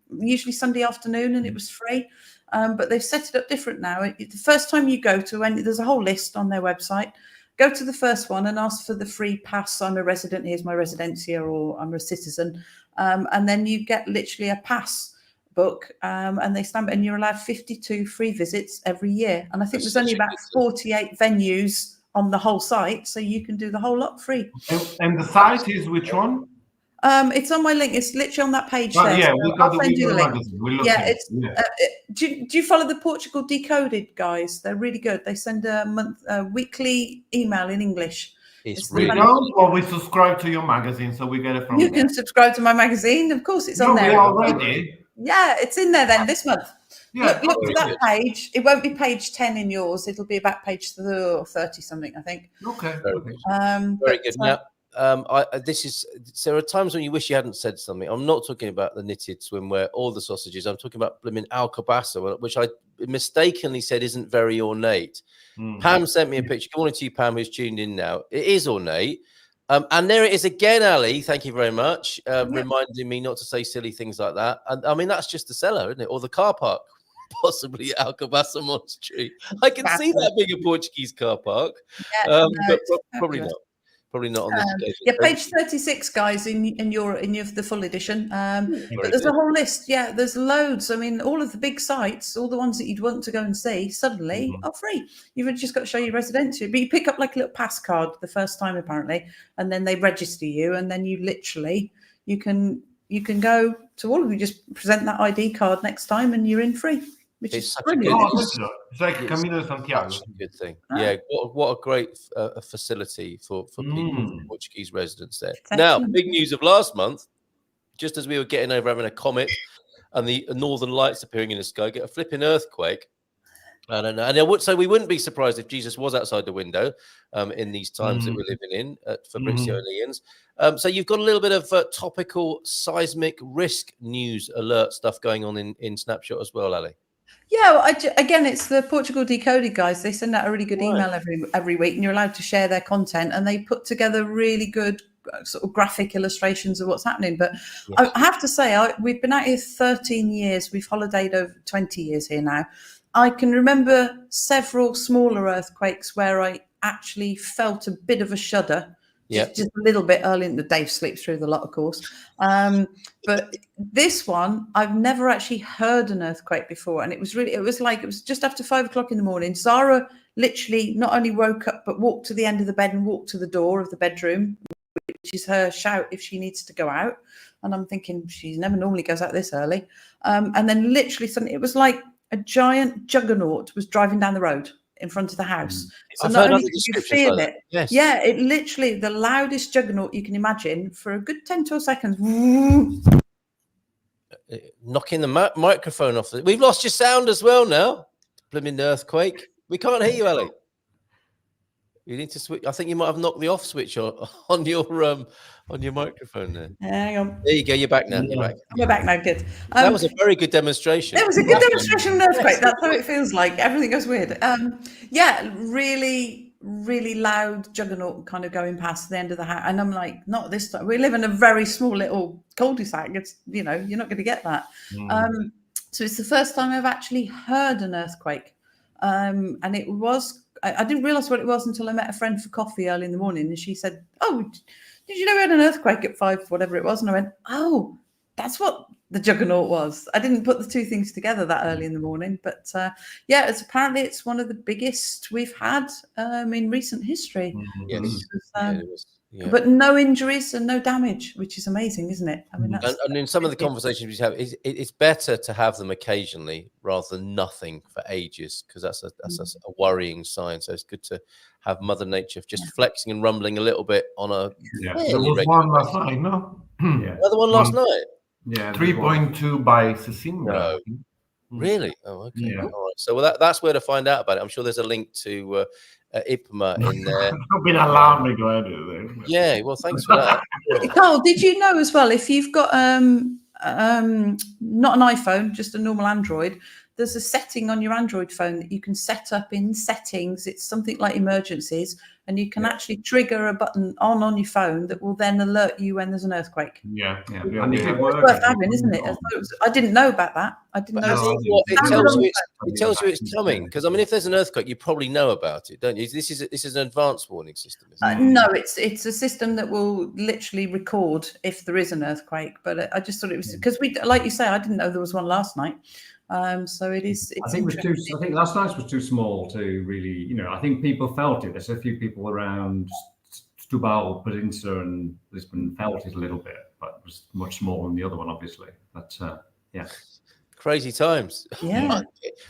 usually Sunday afternoon, and it was free. But they've set it up different now. The first time you go to any, there's a whole list on their website. Go to the first one and ask for the free pass. I'm a resident. Here's my residencia, or I'm a citizen. And then you get literally a pass book, and they stamp it, and you're allowed 52 free visits every year. And I think there's only about 48 venues on the whole site, so you can do the whole lot free. And the site is which one? It's on my link. It's literally on that page there. Yeah, so I'll send you the link. Do you follow the Portugal Decoded guys? They're really good. They send a weekly email in English. It's really we subscribe to your magazine, so we get it from you. Can subscribe to my magazine. Of course, it's on there. We already. Yeah, it's in there then this month. Yeah, Look for that page. It won't be page 10 in yours. It'll be about page 30 something, I think. Okay. Very good. Now, there are times when you wish you hadn't said something. I'm not talking about the knitted swimwear or the sausages. I'm talking about blooming alcabasa, which I mistakenly said isn't very ornate. Pam sent me a picture. Good morning to you, Pam, who's tuned in now. It is ornate. And there it is again, Ali. Thank you very much. Reminding me not to say silly things like that. And I mean, that's just the cellar, isn't it? Or the car park, possibly Alcabasa Monastery. I can see that being a Portuguese car park, but probably not. Probably not on this occasion. Yeah, page 36, guys, in the full edition. But there's a whole list. Yeah, there's loads. I mean, all of the big sites, all the ones that you'd want to go and see, suddenly are free. You've just got to show your residency. But you pick up like a little pass card the first time, apparently, and then they register you, and then you can go to all of you. Just present that ID card next time, and you're in free. Which is brilliant. It's like Camino de Santiago. Such a good thing. Yeah, what a great facility for people, Portuguese residents there. Now, big news of last month, just as we were getting over having a comet and the northern lights appearing in the sky, get a flipping earthquake. I don't know. And I would say we wouldn't be surprised if Jesus was outside the window in these times that we're living in at Fabrizio Leons. So you've got a little bit of topical seismic risk news alert stuff going on in Snapshot as well, Ali. Yeah, well, again, it's the Portugal Decoded guys. They send out a really good email every week, and you're allowed to share their content. And they put together really good sort of graphic illustrations of what's happening. But I have to say, we've been out here 13 years. We've holidayed over 20 years here now. I can remember several smaller earthquakes where I actually felt a bit of a shudder. Just a little bit early in the day, sleep through the lot, of course. But this one, I've never actually heard an earthquake before. And it was just after 5 o'clock in the morning. Zara literally not only woke up, but walked to the end of the bed and walked to the door of the bedroom, which is her shout if she needs to go out. And I'm thinking, she never normally goes out this early. And then literally suddenly, it was like a giant juggernaut was driving down the road in front of the house. So not only did you feel it, it literally, the loudest juggernaut you can imagine for a good 10 to 12 seconds. Knocking the microphone off. We've lost your sound as well now. Blooming earthquake. We can't hear you, Ali. You need to switch. I think you might have knocked the off switch on your microphone there. Hang on. There you go. You're back now. You're back. We're back now. Good. That was a very good demonstration. It was a good demonstration of an earthquake. That's how it feels like. Everything goes weird. Really, really loud juggernaut kind of going past the end of the house. And I'm like, not this time. We live in a very small little cul-de-sac. It's, you're not going to get that. So it's the first time I've actually heard an earthquake. And it was, I didn't realize what it was until I met a friend for coffee early in the morning. And she said, "Oh, did you know we had an earthquake at 5, whatever it was?" And I went, "Oh, that's what the juggernaut was." I didn't put the two things together that early in the morning. But apparently it's one of the biggest we've had in recent history. But no injuries and no damage, which is amazing, isn't it? I mean, and in some of the conversations we have, it's better to have them occasionally rather than nothing for ages, because that's a worrying sign. So it's good to have Mother Nature just flexing and rumbling a little bit on a. There was one last night, no? Another one last night. Yeah, 3.2 by Sesimbra. No. Really? Oh, okay. Yeah. All right. So that's where to find out about it. I'm sure there's a link to IPMA in there. I've been allowed me go there. Yeah, well, thanks for that. Carl, did you know as well, if you've got not an iPhone, just a normal Android, there's a setting on your Android phone that you can set up in settings. It's something like emergencies, and you can actually trigger a button on your phone that will then alert you when there's an earthquake. Yeah. And it's worth having, isn't it? I didn't know about that. I didn't know. It tells you it's coming, because I mean, if there's an earthquake, you probably know about it, don't you? This is an advanced warning system. No, it's a system that will literally record if there is an earthquake. But I just thought it was because like you say, I didn't know there was one last night. So it is. I think last night's was too small to really. I think people felt it. There's a few people around Setúbal, Peninsula, and Lisbon felt it a little bit, but it was much smaller than the other one, obviously. But crazy times. Yeah.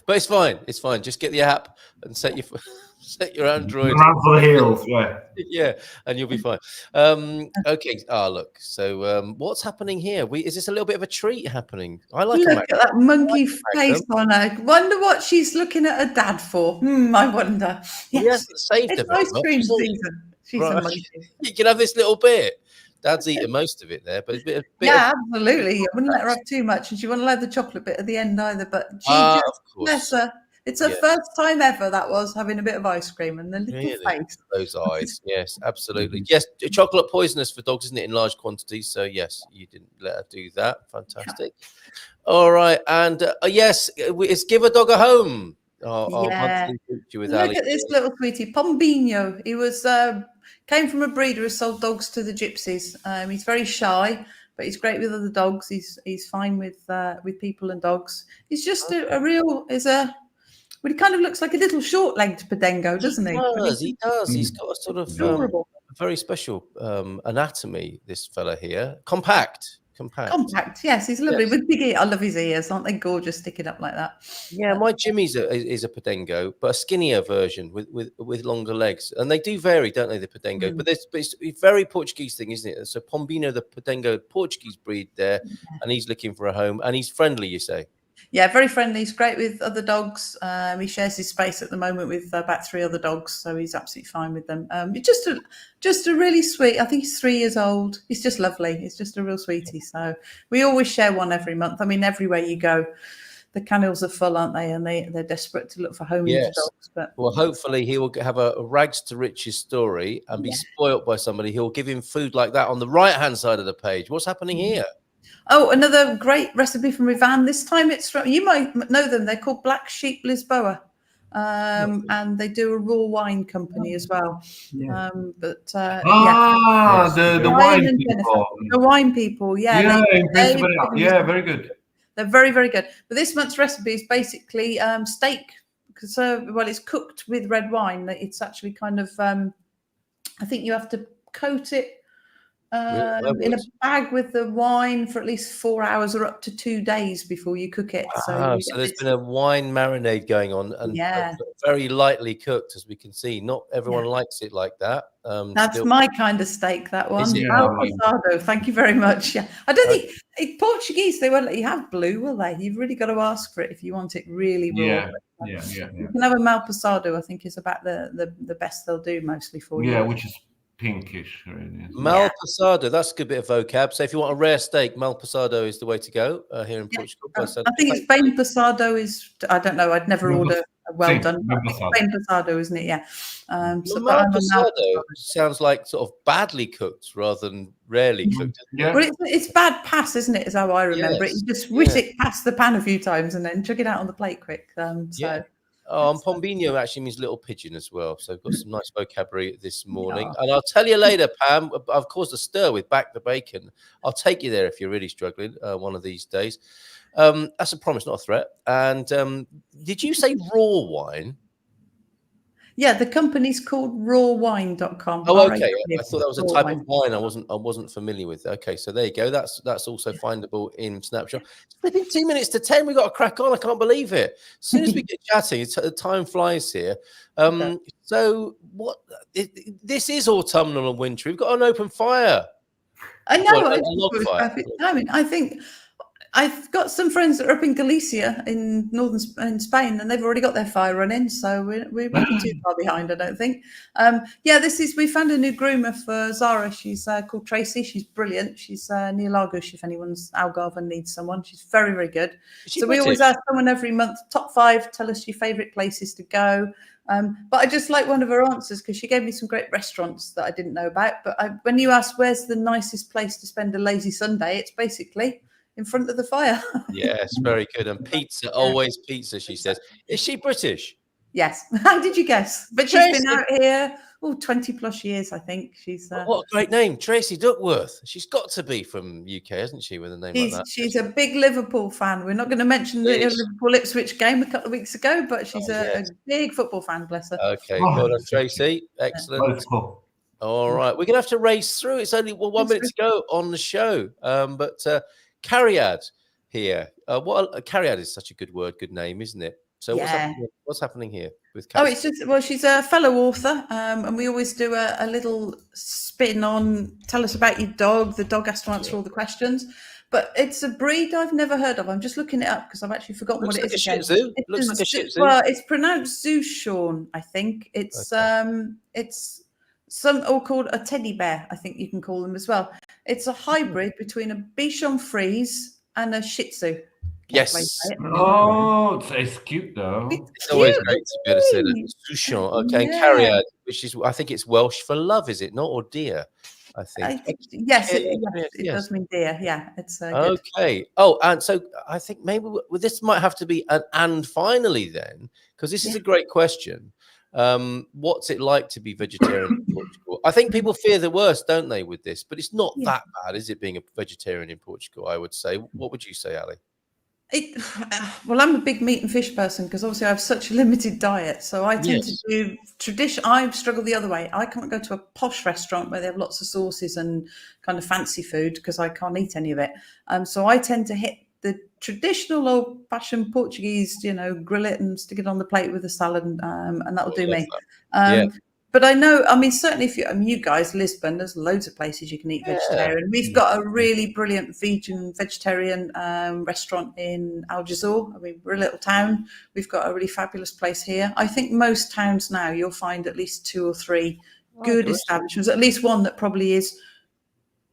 But it's fine. It's fine. Just get the app and set your Android. Run for the hills, yeah. Yeah, and you'll be fine. Okay. Look. So, what's happening here? Is this a little bit of a treat happening? I like. Look at that monkey face on her. Wonder what she's looking at her dad for. I wonder. Yes. He hasn't saved it's her very ice much, cream has he? season. She's Right. a monkey. You can have this little bit. Dad's eating most of it there, but a bit yeah, absolutely. I wouldn't let her have too much, and she wouldn't allow the chocolate bit at the end either. But she just bless her. It's her first time ever that was having a bit of ice cream, and the little face. Those eyes, yes, absolutely. Yes, chocolate poisonous for dogs, isn't it, in large quantities? So yes, you didn't let her do that. Fantastic. All right, and yes, it's Give a Dog a Home. Look at this little sweetie, Pombino. He was came from a breeder who sold dogs to the gypsies. He's very shy, but he's great with other dogs. He's fine with people and dogs. He's just a real he kind of looks like a little short-legged Podengo, doesn't he? He does. He's got a sort of very special anatomy. This fella here, compact. Yes, he's lovely with big ears. I love his ears, aren't they gorgeous, sticking up like that? Yeah, my Jimmy's is a Podengo, but a skinnier version with longer legs, and they do vary, don't they? The Podengo, but it's a very Portuguese thing, isn't it? So Pombino, the Podengo, Portuguese breed there, and he's looking for a home, and he's friendly, you say. Yeah, very friendly. He's great with other dogs. He shares his space at the moment with about 3 other dogs, so he's absolutely fine with them. Just a really sweet. I think he's 3 years old. He's just lovely. He's just a real sweetie. So we always share one every month. I mean, everywhere you go, the kennels are full, aren't they? And they're desperate to look for homes for dogs. But well, hopefully he will have a rags to riches story and be spoilt by somebody who will give him food like that on the right-hand side of the page. What's happening here? Oh, another great recipe from Ivan. This time it's from, you might know them. They're called Black Sheep Lisboa. And they do a raw wine company as well. Yeah. The wine people. The wine people, yeah. Very good. They're very, very good. But this month's recipe is basically steak. Because it's cooked with red wine. It's actually kind of, I think you have to coat it in a bag with the wine for at least 4 hours or up to 2 days before you cook it. So there's been a wine marinade going on, and very lightly cooked, as we can see. Not everyone likes it like that. That's my kind of steak, that one. Passado, thank you very much. Yeah, I don't think in Portuguese they won't let you have blue, will they? You've really got to ask for it if you want it really raw. Yeah. You can have a mal passado. I think is about the best they'll do mostly for you. Yeah, which is pinkish. Really. Mal passado, that's a good bit of vocab. So if you want a rare steak, mal passado is the way to go here in Portugal. I think it's bem passado is, I don't know, I'd never order a well done. Bem passado, isn't it? Yeah. Mal passado sounds like sort of badly cooked rather than rarely cooked. Yeah. Well, it's bad pass, isn't it? Is how I remember it. You just whisk it past the pan a few times and then chuck it out on the plate quick. Pombino actually means little pigeon as well. So I've got some nice vocabulary this morning. And I'll tell you later, Pam, I've caused a stir with Back the Bacon. I'll take you there if you're really struggling one of these days. That's a promise, not a threat. And did you say raw wine? Yeah, the company's called rawwine.com. Oh, okay. I thought that was a type of wine I wasn't familiar with. Okay, so there you go. That's also findable in Snapshot. It's been 2 minutes to 10. We've got to crack on. I can't believe it. As soon as we get chatting, time flies here. So this is autumnal and winter. We've got an open fire. I know. I think I've got some friends that are up in Galicia in northern Spain, and they've already got their fire running, so we're not too far behind, I don't think. We found a new groomer for Zara. She's called Tracy. She's brilliant. She's near Lagos, if anyone's Algarve and needs someone. She's very, very good. So we always ask someone every month, top 5, tell us your favourite places to go. But I just like one of her answers because she gave me some great restaurants that I didn't know about. But when you ask where's the nicest place to spend a lazy Sunday, it's basically in front of the fire. Yes, very good. And pizza, always pizza, she says. Is she British? Yes. How did you guess? But she's been out here 20 plus years, I think. She's what a great name, Tracy Duckworth. She's got to be from UK, hasn't she, with a name like that? She's a big Liverpool fan. We're not going to mention the Liverpool Ipswich game a couple of weeks ago, but she's a big football fan, bless her. Okay, well done, Tracy. Excellent. All right, we're going to have to race through. It's only 1 minute to go on the show. But Cariad here. Cariad is such a good word, good name, isn't it? So what's happening here with Kat? Oh, it's just, well, she's a fellow author, and we always do a little spin on, tell us about your dog. The dog has to answer all the questions. But it's a breed I've never heard of. I'm just looking it up because I've actually forgotten what it is. Looks like a Shih Tzu. Well, it's pronounced Zushawn, I think. It's some or called a teddy bear, I think you can call them as well. It's a hybrid between a Bichon Frise and a Shih Tzu. Yes. Oh, it's cute though. It's always great to be able to say that. Zushawn. Okay, and Cariad, which is, I think it's Welsh for love, is it not? Or deer? I think. Yes, it does mean deer. Yeah, it's okay. Good. Oh, and so I think maybe this might have to be an and finally then, because this is a great question. What's it like to be vegetarian in Portugal? I think people fear the worst, don't they, with this? But it's not that bad, is it, being a vegetarian in Portugal? I would say. What would you say, Ali? Well, I'm a big meat and fish person because obviously I have such a limited diet. So I tend to do tradition. I struggle the other way. I can't go to a posh restaurant where they have lots of sauces and kind of fancy food because I can't eat any of it. So I tend to hit the traditional old-fashioned Portuguese, grill it and stick it on the plate with a salad, and that'll do me. But I know, certainly if you guys, Lisbon, there's loads of places you can eat vegetarian. We've got a really brilliant vegetarian restaurant in Algarve. We're a little town. We've got a really fabulous place here. I think most towns now you'll find at least 2 or 3 good establishments, at least one that probably is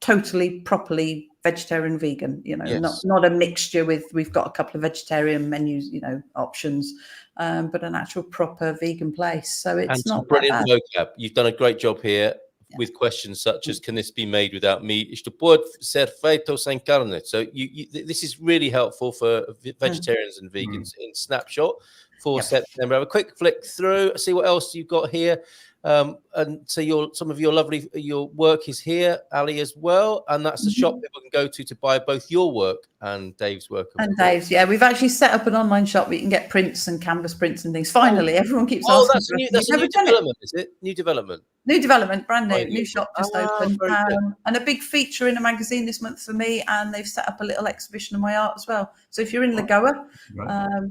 totally, properly vegetarian, vegan, not a mixture with, we've got a couple of vegetarian menus, options, but an actual proper vegan place. So it's not brilliant vocab. You've done a great job here with questions such as, can this be made without meat? Isto pode ser feito sem carne. So this is really helpful for vegetarians and vegans in Snapshot for September. Have a quick flick through, see what else you've got here. And so some of your work is here, Ali, as well, and that's the shop people can go to buy both your work and Dave's work. And Dave's, we've actually set up an online shop where you can get prints and canvas prints and things. Finally, everyone keeps asking. That's a new development, is it? New development. New development, brand new, new shop just opened, and a big feature in a magazine this month for me. And they've set up a little exhibition of my art as well. So if you're in Lagoa,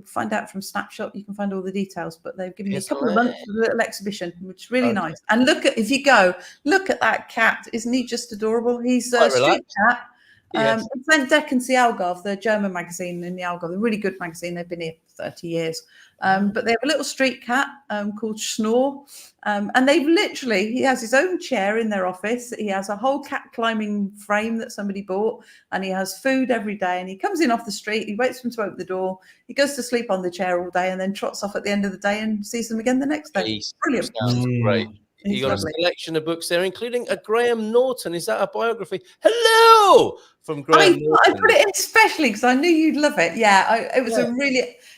find out from Snapshot. You can find all the details. But they've given me a couple of months for a little exhibition, which is really nice. And if you go, look at that cat. Isn't he just adorable? He's a street cat. It's Deccan's the Algarve, the German magazine in the Algarve, a really good magazine. They've been here for 30 years. But they have a little street cat called Snore. And he has his own chair in their office. He has a whole cat climbing frame that somebody bought, and he has food every day. And he comes in off the street. He waits for them to open the door. He goes to sleep on the chair all day and then trots off at the end of the day and sees them again the next day. Brilliant. Sounds great. You got a selection of books there, including a Graham Norton. Is that a biography? Hello from Graham Norton. I put it in especially because I knew you'd love it. It was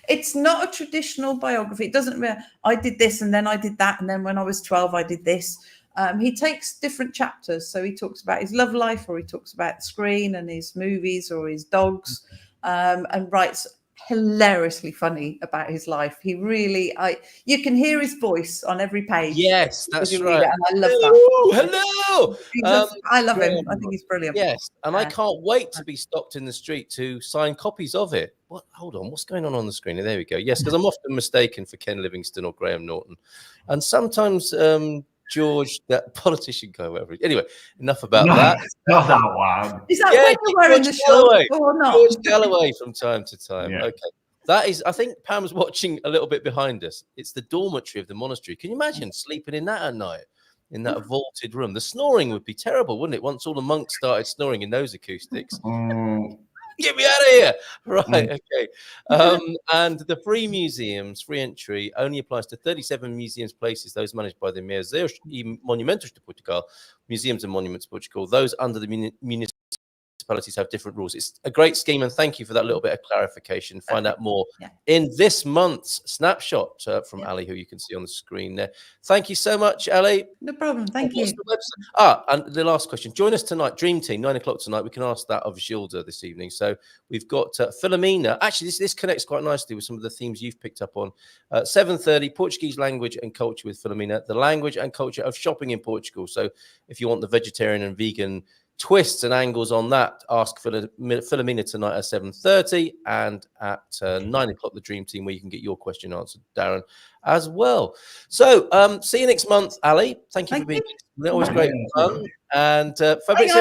it's not a traditional biography. It doesn't. I did this and then I did that, and then when I was 12, I did this. He takes different chapters. So he talks about his love life, or he talks about the screen and his movies or his dogs, and writes hilariously funny about his life. He really, you can hear his voice on every page. Yes, that's right. And I love that. Hello. I love him. I think he's brilliant. Yes, and I can't wait to be stopped in the street to sign copies of it. Hold on, what's going on the screen? There we go. Yes, because I'm often mistaken for Ken Livingstone or Graham Norton, and sometimes George, that politician guy, whatever. Anyway, enough about that. Not that one. Is that when you're wearing the shirt or not? George Galloway from time to time. Yeah. Okay. That is, I think Pam's watching a little bit behind us. It's the dormitory of the monastery. Can you imagine sleeping in that at night, in that vaulted room? The snoring would be terrible, wouldn't it? Once all the monks started snoring in those acoustics. Get me out of here. Right. Okay. And the free museums, free entry only applies to 37 museums places, those managed by the Museus e Monumentos de Portugal, Museums and Monuments Portugal. Those under the municipalities have different rules. It's a great scheme, and thank you for that little bit of clarification. Find out more in this month's snapshot from Ali, who you can see on the screen there. Thank you so much, Ali. No problem. Thank you. The website? And the last question. Join us tonight, Dream Team, 9 o'clock tonight. We can ask that of Gilda this evening. So we've got Philomena. Actually, this connects quite nicely with some of the themes you've picked up on. 7:30, Portuguese language and culture with Philomena, the language and culture of shopping in Portugal. So if you want the vegetarian and vegan twists and angles on that, ask Philomena tonight at 7:30, and at 9 o'clock, the Dream Team, where you can get your question answered, Darren, as well. So see you next month, Ali. Thank you for being here. Always great fun. And Fabrice,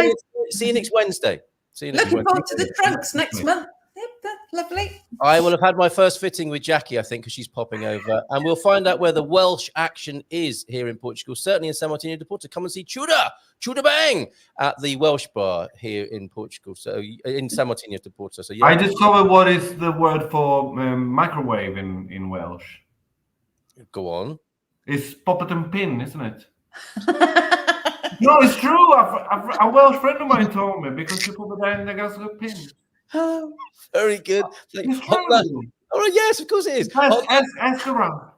see you next Wednesday. See you next Looking forward to the trunks next month. Yep, that's lovely. I will have had my first fitting with Jackie, I think, because she's popping over. And we'll find out where the Welsh action is here in Portugal, certainly in São Martinho de Porto. Come and see Chuda Bang at the Welsh bar here in Portugal, so in São Martinho de Porto. So yeah. I discovered what is the word for microwave in Welsh. Go on. It's poppet and pin, isn't it? No, it's true. A Welsh friend of mine told me, because you put it down, they got a pin. Oh, very good. All right, yes, of course it is. Ask around.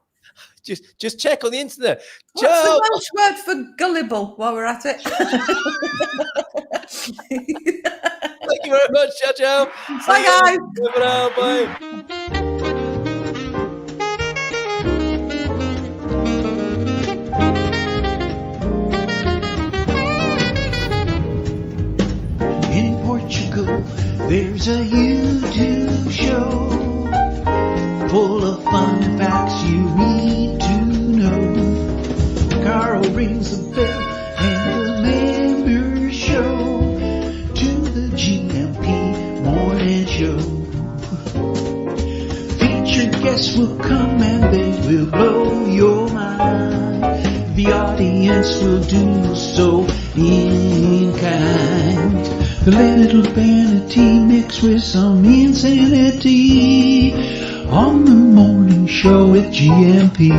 Just check on the internet. What's the Welsh word for gullible while we're at it? Thank you very much. Ciao. Bye, guys. Bye. In Portugal, there's a YouTube show full of fun facts you need to know. Carl rings the bell and the members show to the GMP morning show. Featured guests will come and they will blow your mind. The audience will do so in kind. A little vanity mixed with some insanity on the morning show with GMP.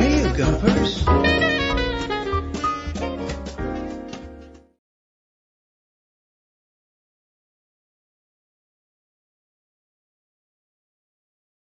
Hey, Gumpers.